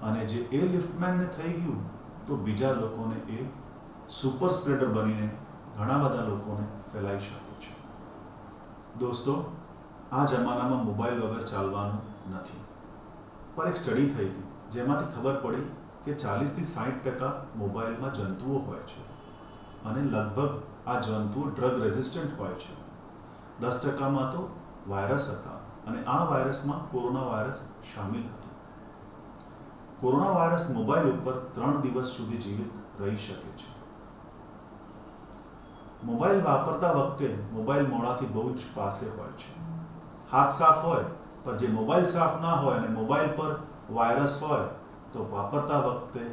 અને જે એ લિફ્ટમેનને થઈ ગયું તો બીજા લોકોને એ સુપર સ્પ્રેડર બનીને ઘણા બધા લોકોને ફેલાઈ શકે છે. દોસ્તો, આ જમાનામાં મોબાઈલ વગર ચાલવાનું નથી. પર એક સ્ટડી થઈ હતી જેમાંથી ખબર પડી કે 40 થી 60% મોબાઈલમાં જંતુઓ હોય છે અને લગભગ આ જંતુઓ ડ્રગ રેઝિસ્ટન્ટ હોય છે. 10%માં તો વાયરસ હતા અને આ વાયરસમાં કોરોના વાયરસ શામિલ હતો. કોરોના વાયરસ મોબાઈલ ઉપર 3 દિવસ સુધી જીવિત રહી શકે છે. મોબાઈલ વાપરતા વખતે મોબાઈલ મોઢાથી બહુ જ પાસે હોય છે. હાથ સાફ હોય પણ જે મોબાઈલ સાફ ના હોય અને મોબાઈલ પર વાયરસ હોય તો વાપરતા વખતે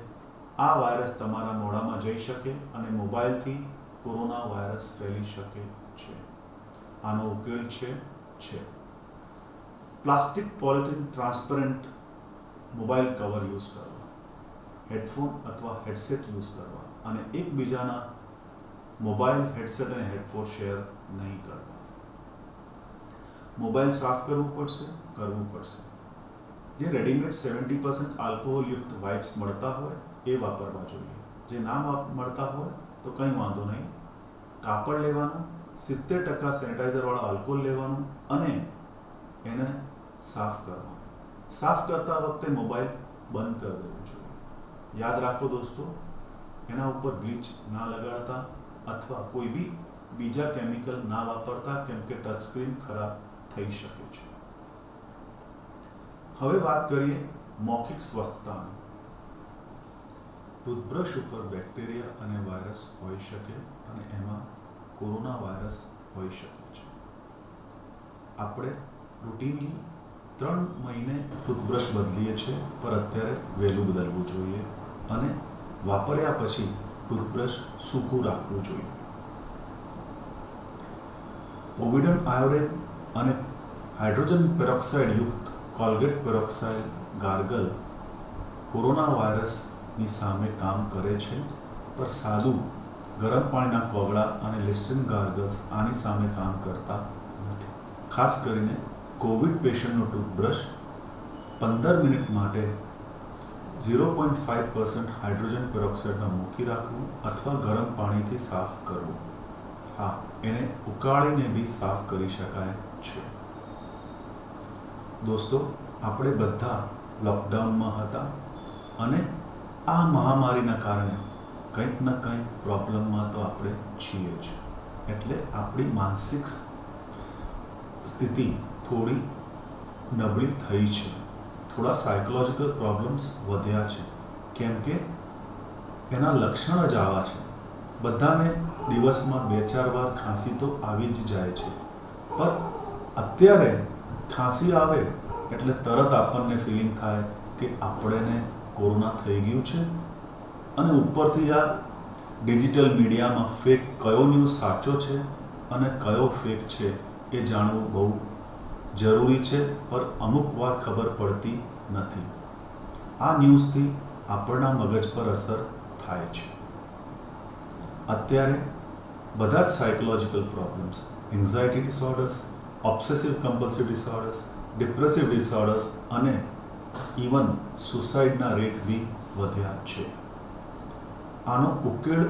આ વાયરસ તમારા મોઢામાં જઈ શકે અને મોબાઈલથી કોરોના વાયરસ ફેલી શકે છે. આનો ઉકેલ છે plastic polythene transparent mobile cover use કરવા, હેડફોન અથવા હેડસેટ યુઝ કરવા અને એકબીજાના મોબાઈલ, હેડસેટ અને હેડફોન શેર નહીં કરવા. મોબાઈલ સાફ કરવું પડશે. જે રેડીમેડ 70% આલ્કોહોલયુક્ત વાઇપ્સ મળતા હોય એ વાપરવા જોઈએ. જે ના મળતા હોય તો કંઈ વાંધો નહીં. કાપડ લેવાનું, 70% સેનિટાઈઝરવાળા આલ્કોહોલ લેવાનું અને એને સાફ કરવાનું. સાફ કરતા વખતે મોબાઈલ બંધ કરી દેવું જોઈએ. યાદ રાખો દોસ્તો, એના ઉપર બ્લીચ ના લગાડતા અથવા કોઈ બી બીજા કેમિકલ ના વાપરતા, કેમ કે ટચ સ્ક્રીન ખરાબ થઈ શકે છે. હવે વાત કરીએ મૌખિક સ્વસ્થતાની. ટૂથબ્રશ ઉપર બેક્ટેરિયા અને વાયરસ હોઈ શકે અને એમાં કોરોના વાયરસ હોઈ શકે છે. આપણે રૂટીનલી 3 મહિને ટૂથબ્રશ બદલીએ છીએ, પણ અત્યારે વહેલું બદલવું જોઈએ અને વાપર્યા પછી ટૂથબ્રશ સૂકું રાખવું જોઈએ. પોવિડન આયોડિન અને હાઇડ્રોજન પેરોક્સાઇડ યુક્ત કોલગેટ પેરોક્સાઇડ ગાર્ગલ કોરોના વાયરસની સામે કામ કરે છે, પણ સાદું ગરમ પાણીના કોગળા અને લિસ્ટરીન ગાર્ગલ્સ આની સામે કામ કરતા નથી. ખાસ કરીને કોવિડ પેશન્ટનો ટૂથબ્રશ 15 મિનિટ માટે 0.5% હાઇડ્રોજન પેરોક્સાઇડમાં મૂકી રાખવું અથવા ગરમ પાણીથી સાફ કરવું. હા, એને ઉકાળીને બી સાફ કરી શકાય છે. દોસ્તો, આપણે બધા લોકડાઉનમાં હતા અને આ મહામારીના કારણે કંઈક ના કંઈક પ્રોબ્લેમમાં તો આપણે છીએ જ. એટલે આપણી માનસિક સ્થિતિ થોડી નબળી થઈ છે. થોડા સાયકોલોજીકલ પ્રોબ્લેમ્સ વધ્યા છે, કેમ કે એના લક્ષણ જ આવા છે. બધાને દિવસમાં 2-4 વાર ખાંસી તો આવી જ જાય છે, પણ અત્યારે ખાંસી આવે એટલે તરત આપણને ફિલિંગ થાય કે આપણને કોરોના થઈ ગયું છે અને ઉપરથી આ ડિજિટલ મીડિયામાં કયો ન્યૂઝ સાચો છે અને કયો ફેક છે એ જાણવું બહુ જરૂરી છે, પણ અમુક વાર ખબર પડતી નથી. આ ન્યૂઝથી આપણા મગજ પર અસર થાય છે. અત્યારે બધા જ psychological problems, anxiety disorders, obsessive compulsive disorders, depressive disorders અને ઇવન સુસાઇડના રેટ બી વધ્યા છે. આનો ઉકેલ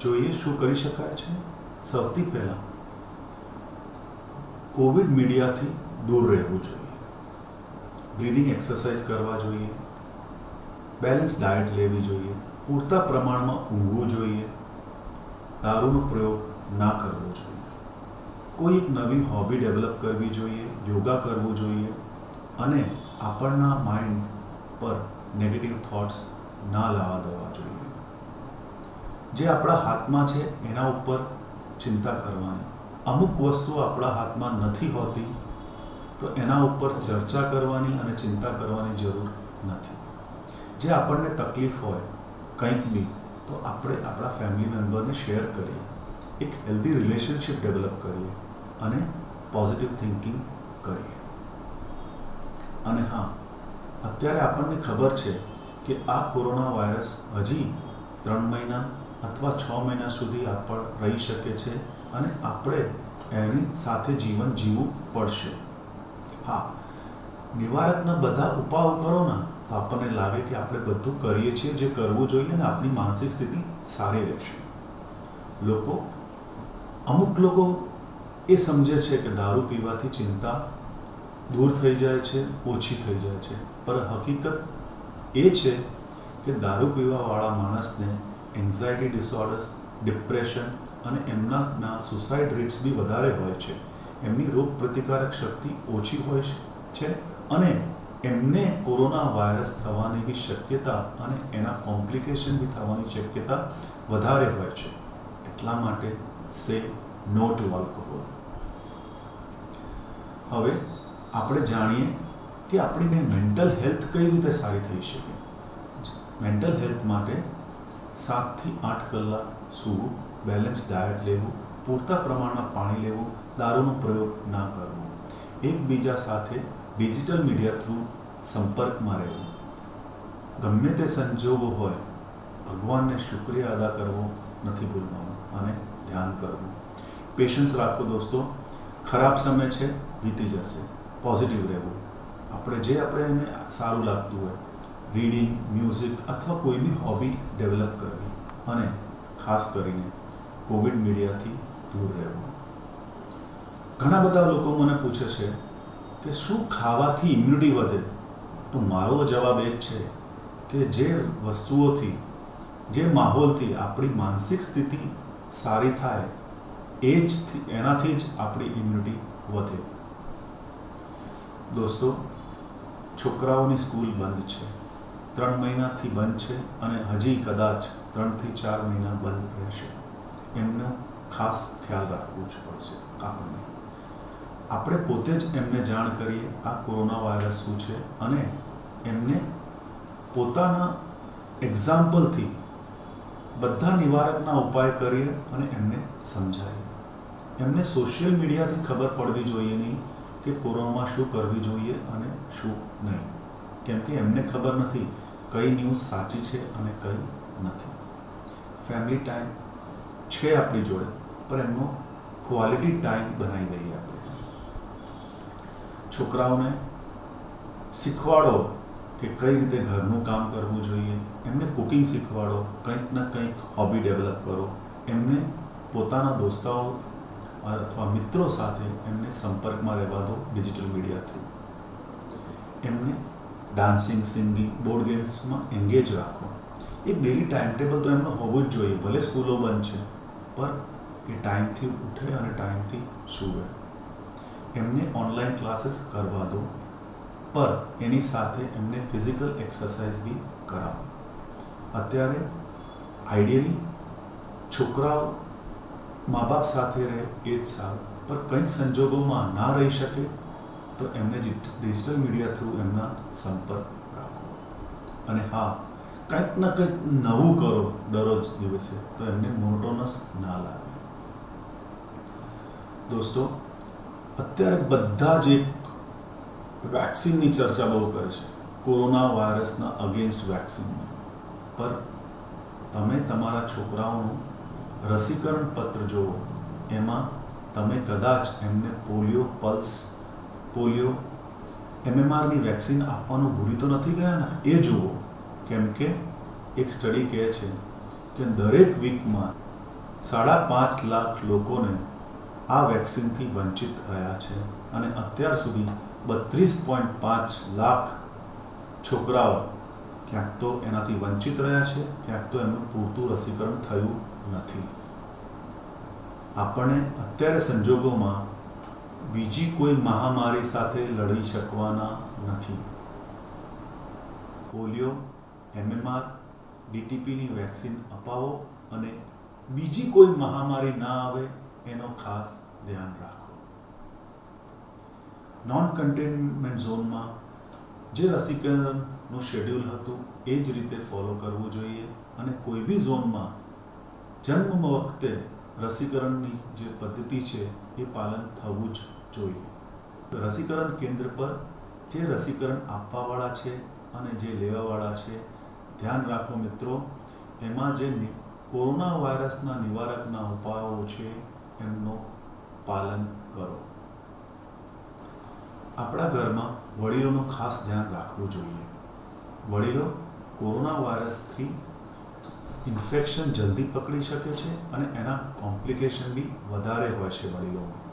જોઈએ શું કરી શકાય છે? સૌથી પહેલાં કોવિડ મીડિયાથી દૂર રહેવું જોઈએ, બ્રીધિંગ એક્સરસાઇઝ કરવા જોઈએ, બેલેન્સ ડાયટ લેવી જોઈએ, પૂરતા પ્રમાણમાં ઊંઘવું જોઈએ, દારૂનો પ્રયોગ ના કરવો જોઈએ, કોઈ એક નવી હોબી ડેવલપ કરવી જોઈએ, યોગા કરવું જોઈએ અને આપણના માઇન્ડ પર નેગેટિવ થોટ્સ ના લાવવા દેવા જોઈએ. જે આપણા હાથમાં છે એના ઉપર ચિંતા કરવાની. અમુક વસ્તુ આપણા હાથમાં નથી હોતી તો એના ઉપર ચર્ચા કરવાની અને ચિંતા કરવાની જરૂર નથી. જે આપણને તકલીફ હોય કંઈક બી તો આપણે આપણા ફેમિલી મેમ્બરને શેર કરીએ, એક હેલ્ધી રિલેશનશિપ ડેવલપ કરીએ અને પોઝિટિવ થિંકિંગ કરીએ. અને હા, અત્યારે આપણને ખબર છે કે આ કોરોના વાયરસ હજી 3 મહિના અથવા 6 મહિના સુધી રહી શકે છે અને આપણે એની સાથે જીવન જીવવું પડશે. હા, નિવારકના બધા ઉપાયો કરો ને તો આપણને લાગે કે આપણે બધું કરીએ છીએ જે કરવું જોઈએ અને આપણી માનસિક સ્થિતિ સારી રહેશે. અમુક લોકો એ સમજે છે કે દારૂ પીવાથી ચિંતા દૂર થઈ જાય છે, ઓછી થઈ જાય છે, પણ હકીકત એ છે કે દારૂ પીવાવાળા માણસને એન્ઝાયટી ડિસઓર્ડર્સ, ડિપ્રેશન અને એમના સુસાઇડ રેટ્સ બી વધારે હોય છે. એમની રોગ પ્રતિકારક શક્તિ ઓછી હોય છે અને એમને કોરોના વાયરસ થવાની બી શક્યતા અને એના કોમ્પ્લિકેશન બી થવાની શક્યતા વધારે હોય છે. એટલા માટે સે નો ટુ આલ્કોહોલ. હવે આપણે જાણીએ કે આપણી મેન્ટલ હેલ્થ કઈ રીતે સારી થઈ શકે. મેન્ટલ હેલ્થ માટે 7 થી 8 કલાક સૂવું, બેલેન્સ ડાયટ લેવું, પૂરતા પ્રમાણમાં પાણી લેવું, દારૂનો પ્રયોગ ના કરવો, એકબીજા સાથે ડિજિટલ મીડિયા થ્રુ સંપર્કમાં રહેવું, ગમે તે સંજોગો હોય ભગવાનને શુક્રિયા અદા કરવો નથી ભૂલવાનું અને ધ્યાન કરવું. પેશન્સ રાખો દોસ્તો, ખરાબ સમય છે, વીતી જશે. પોઝિટિવ રહેવું. આપણે એને સારું લાગતું હોય, રીડિંગ, મ્યુઝિક અથવા કોઈ બી હોબી ડેવલપ કરવી અને ખાસ કરીને કોવિડ મીડિયાથી દૂર રહેવું. ઘણા બધા લોકો મને પૂછે છે કે શું ખાવાથી ઇમ્યુનિટી વધે? તો મારો જવાબ એ જ છે કે જે વસ્તુઓથી, જે માહોલથી આપણી માનસિક સ્થિતિ સારી થાય એનાથી જ આપણી ઇમ્યુનિટી વધે. દોસ્તો, છોકરાઓની સ્કૂલ બંધ છે, 3 મહિનાથી બંધ છે અને હજી કદાચ 3 થી 4 મહિના બંધ રહેશે. એમનો ખાસ ખ્યાલ રાખવો જ પડશે. આપણે પોતે જ એમને જાણ કરીએ આ કોરોના વાયરસ શું છે અને એમને પોતાના એક્ઝામ્પલથી બધા નિવારકના ઉપાય કરીએ અને એમને સમજાવીએ. એમને સોશિયલ મીડિયાથી ખબર પડવી જોઈએ નહીં કે કોરોનામાં શું કરવી જોઈએ અને શું નહીં, કેમ કે એમને ખબર નથી કઈ ન્યૂઝ સાચી છે અને કઈ નથી. ફેમિલી ટાઈમ છે આપણી જોડે, પણ એમનો ક્વોલિટી ટાઈમ બનાવી દઈએ આપણે. છોકરાઓને શીખવાડો કે કઈ રીતે ઘરનું કામ કરવું જોઈએ, એમને કુકિંગ શીખવાડો, કંઈક ને કંઈક હોબી ડેવલપ કરો. એમને પોતાના દોસ્તાઓ અથવા મિત્રો સાથે એમને સંપર્કમાં રહેવા દો ડિજિટલ મીડિયા થ્રુ. એમને ડાન્સિંગ, સિંગિંગ, બોર્ડ ગેમ્સમાં એન્ગેજ રાખો. એક ડેલી ટાઈમ ટેબલ તો એમનો હોવું જ જોઈએ. ભલે સ્કૂલો બંધ છે, પણ એ ટાઈમથી ઉઠે અને ટાઈમથી સૂવે. એમને ઓનલાઈન ક્લાસીસ કરવા દો, પર એની સાથે એમને ફિઝિકલ એક્સરસાઇઝ બી કરાવો. અત્યારે આઈડિયલી છોકરાઓ મા બાપ સાથે રહે એ જ સારું, પણ કંઈક સંજોગોમાં ના રહી શકે તો એમને ડિજિટલ મીડિયા થ્રુ એમના સંપર્ક રાખો. અને હા, કંઈક ના કંઈક નવું કરો દરરોજ દિવસે, તો એમને મોનોટોનસ ના લાગે. દોસ્તો, અત્યારે બધા જ એક વેક્સિનની ચર્ચા બહુ કરે છે, કોરોના વાયરસના અગેન્સ્ટ વેક્સિનની, પર તમે તમારા છોકરાઓનું રસીકરણ પત્ર જુઓ, એમાં તમે કદાચ એમને પોલિયો MMRની વેક્સિન આપવાનું ભૂલી તો નથી ગયા ને, એ જુઓ. કેમ કે એક સ્ટડી કહે છે કે દરેક વીકમાં 5.5 લાખ લોકોને આ વેક્સિનથી વંચિત રહ્યા છે અને અત્યાર સુધી 32.5 લાખ છોકરાઓ ક્યાંક તો એનાથી વંચિત રહ્યા છે, ક્યાંક તો એમનું પૂરતું રસીકરણ થયું નથી. આપણને અત્યારે સંજોગોમાં બીજી કોઈ મહામારી સાથે લડી શકવાના નથી. પોલિયો, MMR, DTPની વેક્સિન અપાવો અને બીજી કોઈ મહામારી ના આવે એનો ખાસ ધ્યાન રાખો. નોન કન્ટેનમેન્ટ ઝોનમાં જે રસીકરણનું શેડ્યુલ હતું એ જ રીતે ફોલો કરવું જોઈએ અને કોઈ બી ઝોનમાં જન્મ વખતે રસીકરણની જે પદ્ધતિ છે એ પાલન થવું જ જોઈએ. રસીકરણ કેન્દ્ર પર જે રસીકરણ આપવાવાળા છે અને જે લેવાવાળા છે, ધ્યાન રાખો મિત્રો, એમાં જે કોરોના વાયરસના નિવારકના ઉપાયો છે એમનું પાલન કરો. આપણા ઘરમાં વડીલોનું ખાસ ધ્યાન રાખવું જોઈએ. વડીલો કોરોના વાયરસથી ઇન્ફેક્શન જલ્દી પકડી શકે છે અને એના કોમ્પ્લિકેશન બી વધારે હોય છે વડીલોમાં.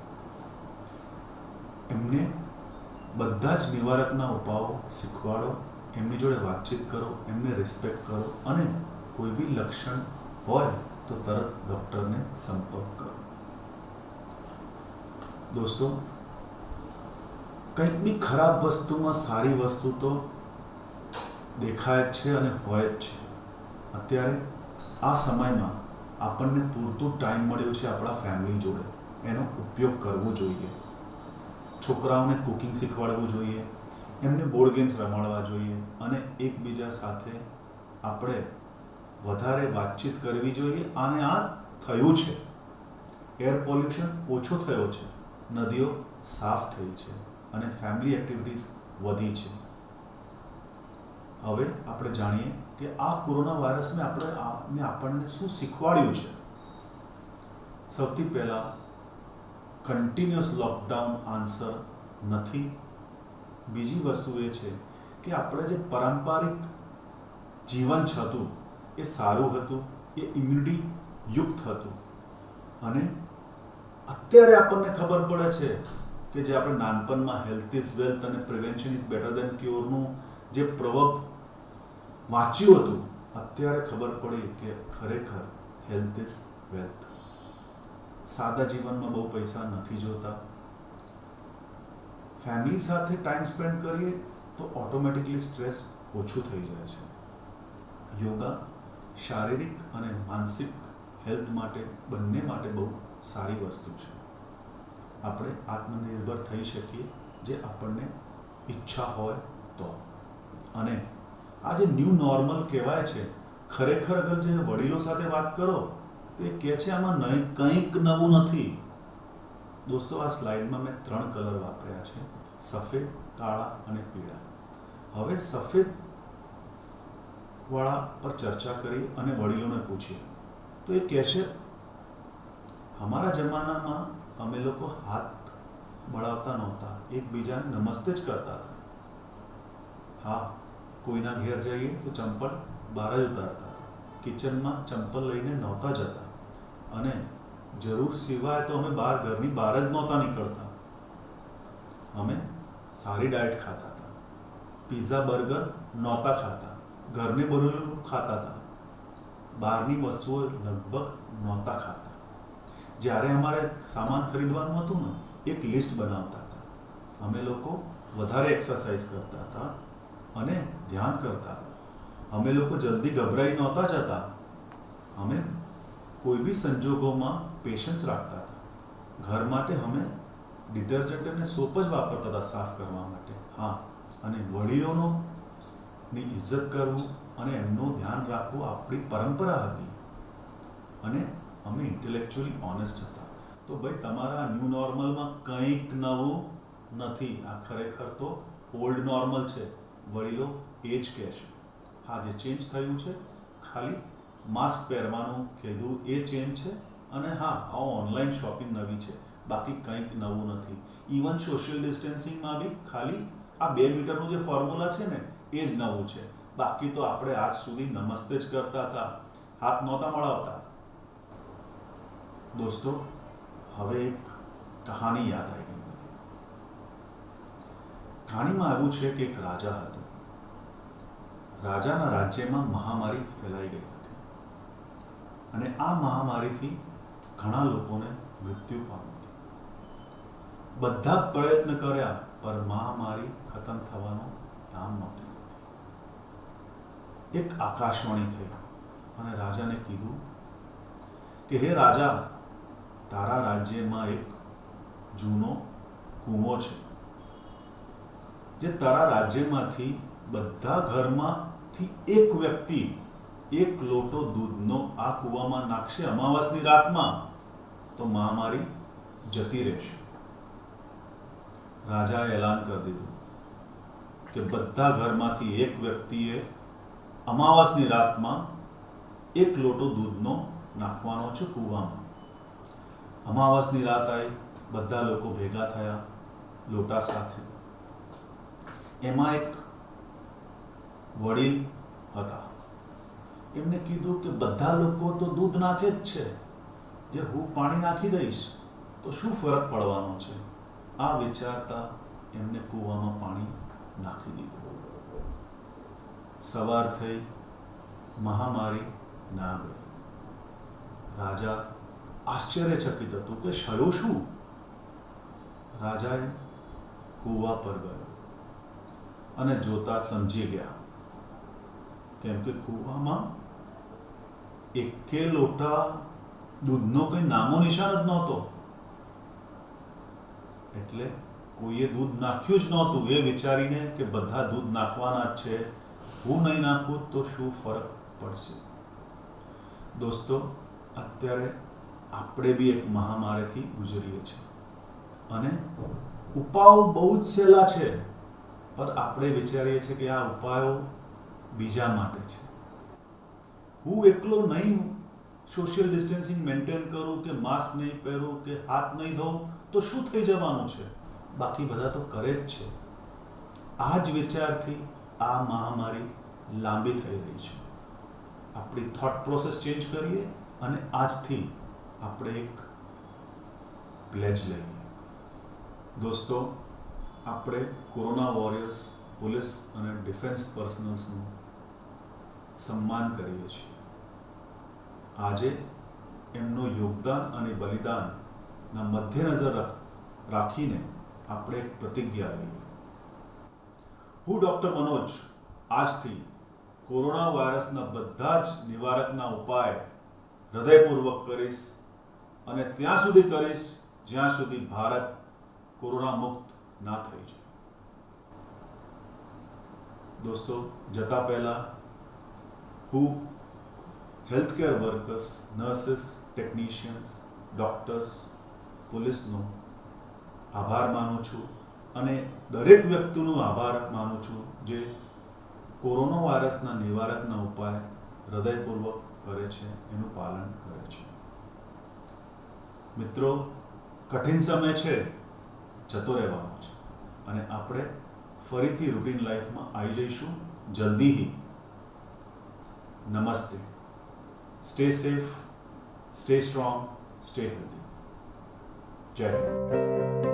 એમને બધા જ નિવારકના ઉપાયો શીખવાડો, એમની જોડે વાતચીત કરો, એમને રિસ્પેક્ટ કરો અને કોઈ બી લક્ષણ હોય તો તરત ડૉક્ટરને સંપર્ક કરો. દોસ્તો, કંઈક બી ખરાબ વસ્તુમાં સારી વસ્તુ તો દેખાય જ છે અને હોય જ છે. અત્યારે આ સમયમાં આપણને પૂરતું ટાઈમ મળ્યો છે આપણા ફેમિલી જોડે, એનો ઉપયોગ કરવો જોઈએ. છોકરાઓને કુકિંગ શીખવાડવું જોઈએ, એમને બોર્ડ ગેમ્સ રમાડવા જોઈએ અને એકબીજા સાથે આપણે વધારે વાતચીત કરવી જોઈએ. અને આ થયું છે, એર પોલ્યુશન ઓછો થયો છે, નદીઓ સાફ થઈ છે અને ફેમિલી એક્ટિવિટીઝ વધી છે. હવે આપણે જાણીએ કે આ કોરોના વાયરસને આપણને શું શીખવાડ્યું છે. સૌથી પહેલાં, કન્ટિન્યુઅસ લોકડાઉન આન્સર નથી. બીજી વસ્તુ એ છે કે આપણે જે પારંપરિક જીવન હતું એ સારું હતું, એ ઇમ્યુનિટી યુક્ત હતું અને અત્યારે આપણને ખબર પડે છે કે જે આપણે નાનપણમાં હેલ્થ ઇઝ વેલ્થ અને પ્રિવેન્શન ઇઝ બેટર દેન ક્યોરનું જે પ્રવક વાંચ્યું હતું, અત્યારે ખબર પડી કે ખરેખર હેલ્થ ઇઝ વેલ્થ. સાદા જીવનમાં બહુ પૈસા નથી જોતા. ફેમિલી સાથે ટાઈમ સ્પેન્ડ કરીએ તો ઓટોમેટિકલી સ્ટ્રેસ ઓછું થઈ જાય છે. યોગા શારીરિક અને માનસિક હેલ્થ માટે બંને માટે બહુ સારી વસ્તુ છે. આપણે આત્મનિર્ભર થઈ શકીએ જે આપણને ઈચ્છા હોય તો. અને આ જે ન્યૂ નોર્મલ કહેવાય છે, ખરેખર અગર જે વડીલો સાથે વાત કરો તો એ કહે છે આમાં કંઈક નવું નથી. દોસ્તો, આ સ્લાઇડમાં મેં 3 કલર વાપર્યા છે, સફેદ, કાળા અને પીળા. હવે સફેદ વાળા પર ચર્ચા કરી અને વડીલોને પૂછીએ તો એ કહે છે, અમારા જમાનામાં અમે લોકો હાથ મળાવતા નહોતા, એકબીજાને નમસ્તે જ કરતા હતા. હા, કોઈના ઘેર જઈએ તો ચંપલ બહાર જ ઉતારતા હતા, કિચનમાં ચંપલ લઈને નહોતા જતા અને જરૂર સિવાય તો અમે ઘરની બહાર જ નહોતા નીકળતા. અમે સારી ડાયટ ખાતા હતા, પિઝા બર્ગર નહોતા ખાતા, ઘરને બનેલું ખાતા હતા, બહારની વસ્તુઓ લગભગ નહોતા ખાતા. જ્યારે અમારે સામાન ખરીદવાનું હતું ને, એક લિસ્ટ બનાવતા હતા. અમે લોકો વધારે એક્સરસાઇઝ કરતા હતા અને ધ્યાન કરતા હતા. અમે લોકો જલ્દી ગભરાઈ નહોતા જતા. અમે કોઈ બી સંજોગોમાં પેશન્સ રાખતા હતા. ઘર માટે અમે ડિટર્જન્ટ અને સોપ જ વાપરતા હતા સાફ કરવા માટે. હા, અને વડીલોની ઇજ્જત કરવું અને એમનું ધ્યાન રાખવું આપણી પરંપરા હતી અને અમે ઇન્ટેલેક્ચ્યુઅલી ઓનેસ્ટ હતા. તો ભાઈ, તમારા ન્યૂ નોર્મલમાં કંઈક નવું નથી. આ ખરેખર તો ઓલ્ડ નોર્મલ છે, વડીલો એ જ કહેશે. હા, જે ચેન્જ થયું છે ખાલી માસ્ક પહેરવાનું કીધું એ ચેન્જ છે, અને હા, આ ઓનલાઈન શોપિંગ નવી છે, બાકી કંઈક નવું નથી. ઇવન સોશિયલ ડિસ્ટન્સિંગમાં બી ખાલી આ 2 મીટરનું જે ફોર્મ્યુલા છે ને એ જ નવું છે. બાકી તો આપણે આજ સુધી નમસ્તે જ કરતા હતા, હાથ નહોતા મળાવતા. દોસ્તો, હવે એક કહાની યાદ આવી ગઈ મને. કહાનીમાં આવ્યું છે કે એક રાજા હતો. રાજાના રાજ્યમાં મહામારી ફેલાઈ ગઈ હતી, અને આ મહામારીથી ઘણા લોકોને મૃત્યુ પામી હતી. બધા પ્રયત્ન કર્યા, પર મહામારી ખતમ થવાનું નામ નહોતી લેતી. એક આકાશવાણી થઈ અને રાજાને કીધું કે હે રાજા, તારા રાજ્યમાં એક જૂનો કૂવો છે, જે તારા રાજ્યમાંથી બધા ઘરમાંથી એક વ્યક્તિ 1 લોટો દૂધનો આ કૂવામાં નાખશે અમાવાસની રાતમાં, તો મહામારી જતી રહેશે. રાજાએ એલાન કરી દીધું કે બધા ઘરમાંથી એક વ્યક્તિએ અમાવાસની રાતમાં 1 લોટો દૂધનો નાખવાનો છે કૂવામાં. અમાવાસની રાત આવી, બધા લોકો ભેગા થયા લોટા સાથે. એમાં એક વડીલ હતા. એમને કીધું કે બધા લોકો તો દૂધ નાખે જ છે, જે હું પાણી નાખી દઈશ તો શું ફરક પડવાનો છે. આ વિચારતા એમને કૂવામાં પાણી નાખી દીધું. સવાર થઈ, મહામારી ના ગઈ. રાજા આશ્ચર્યચકિત હતું કે થયું શું. રાજાએ કૂવા પર ગયો અને જોતા સમજી ગયા, કેમ કે કૂવામાં એકે લોટા દૂધનો કોઈ નામો નિશાન જ નહોતો. એટલે કોઈએ દૂધ નાખ્યું જ નહોતું. એ વિચારીને કે બધા દૂધ નાખવાના જ છે, હું નહીં નાખું તો શું ફરક પડશે. દોસ્તો, અત્યારે આપણે બી એક મહામારીથી ગુજરીએ છીએ, અને ઉપાયો બહુ જ સહેલા છે, પણ આપણે વિચારીએ છીએ કે આ ઉપાયો બીજા માટે છે. હું એકલો નહીં સોશિયલ ડિસ્ટન્સિંગ મેન્ટેન કરું, કે માસ્ક નહીં પહેરું, કે હાથ નહીં ધોઉં તો શું થઈ જવાનું છે. બાકી બધા તો કરે જ છે. આ જ વિચારથી આ મહામારી લાંબી થઈ રહી છે. આપણી થોટ પ્રોસેસ ચેન્જ કરીએ અને આજથી આપણે એક પ્લેજ લઈએ. દોસ્તો, આપણે કોરોના વોરિયર્સ, પોલીસ અને ડિફેન્સ પર્સનલ્સનું સન્માન કરીએ છીએ. આજે એમનું યોગદાન અને બલિદાનના મધ્યનજર રાખીને આપણે એક પ્રતિજ્ઞા લઈએ. હું ડૉક્ટર મનોજ આજથી કોરોના વાયરસના બધા જ નિવારકના ઉપાય હૃદયપૂર્વક કરીશ, અને ત્યાં સુધી કરીશ જ્યાં સુધી ભારત કોરોના મુક્ત ના થઈ જાય. દોસ્તો, જતા પહેલા હું healthcare workers, nurses, technicians, doctors, પોલીસનો આભાર માનું છું, અને દરેક વ્યક્તિનો આભાર માનું છું જે કોરોના વાયરસના નિવારકના ઉપાય હૃદયપૂર્વક કરે છે, એનું પાલન કરે છે. મિત્રો, કઠિન સમય છે, જતો રહેવાનો છે, અને આપણે ફરીથી રૂટીન લાઈફમાં આવી જઈશું જલ્દી. નમસ્તે. Stay safe, stay strong, stay healthy. જય હિન્દ.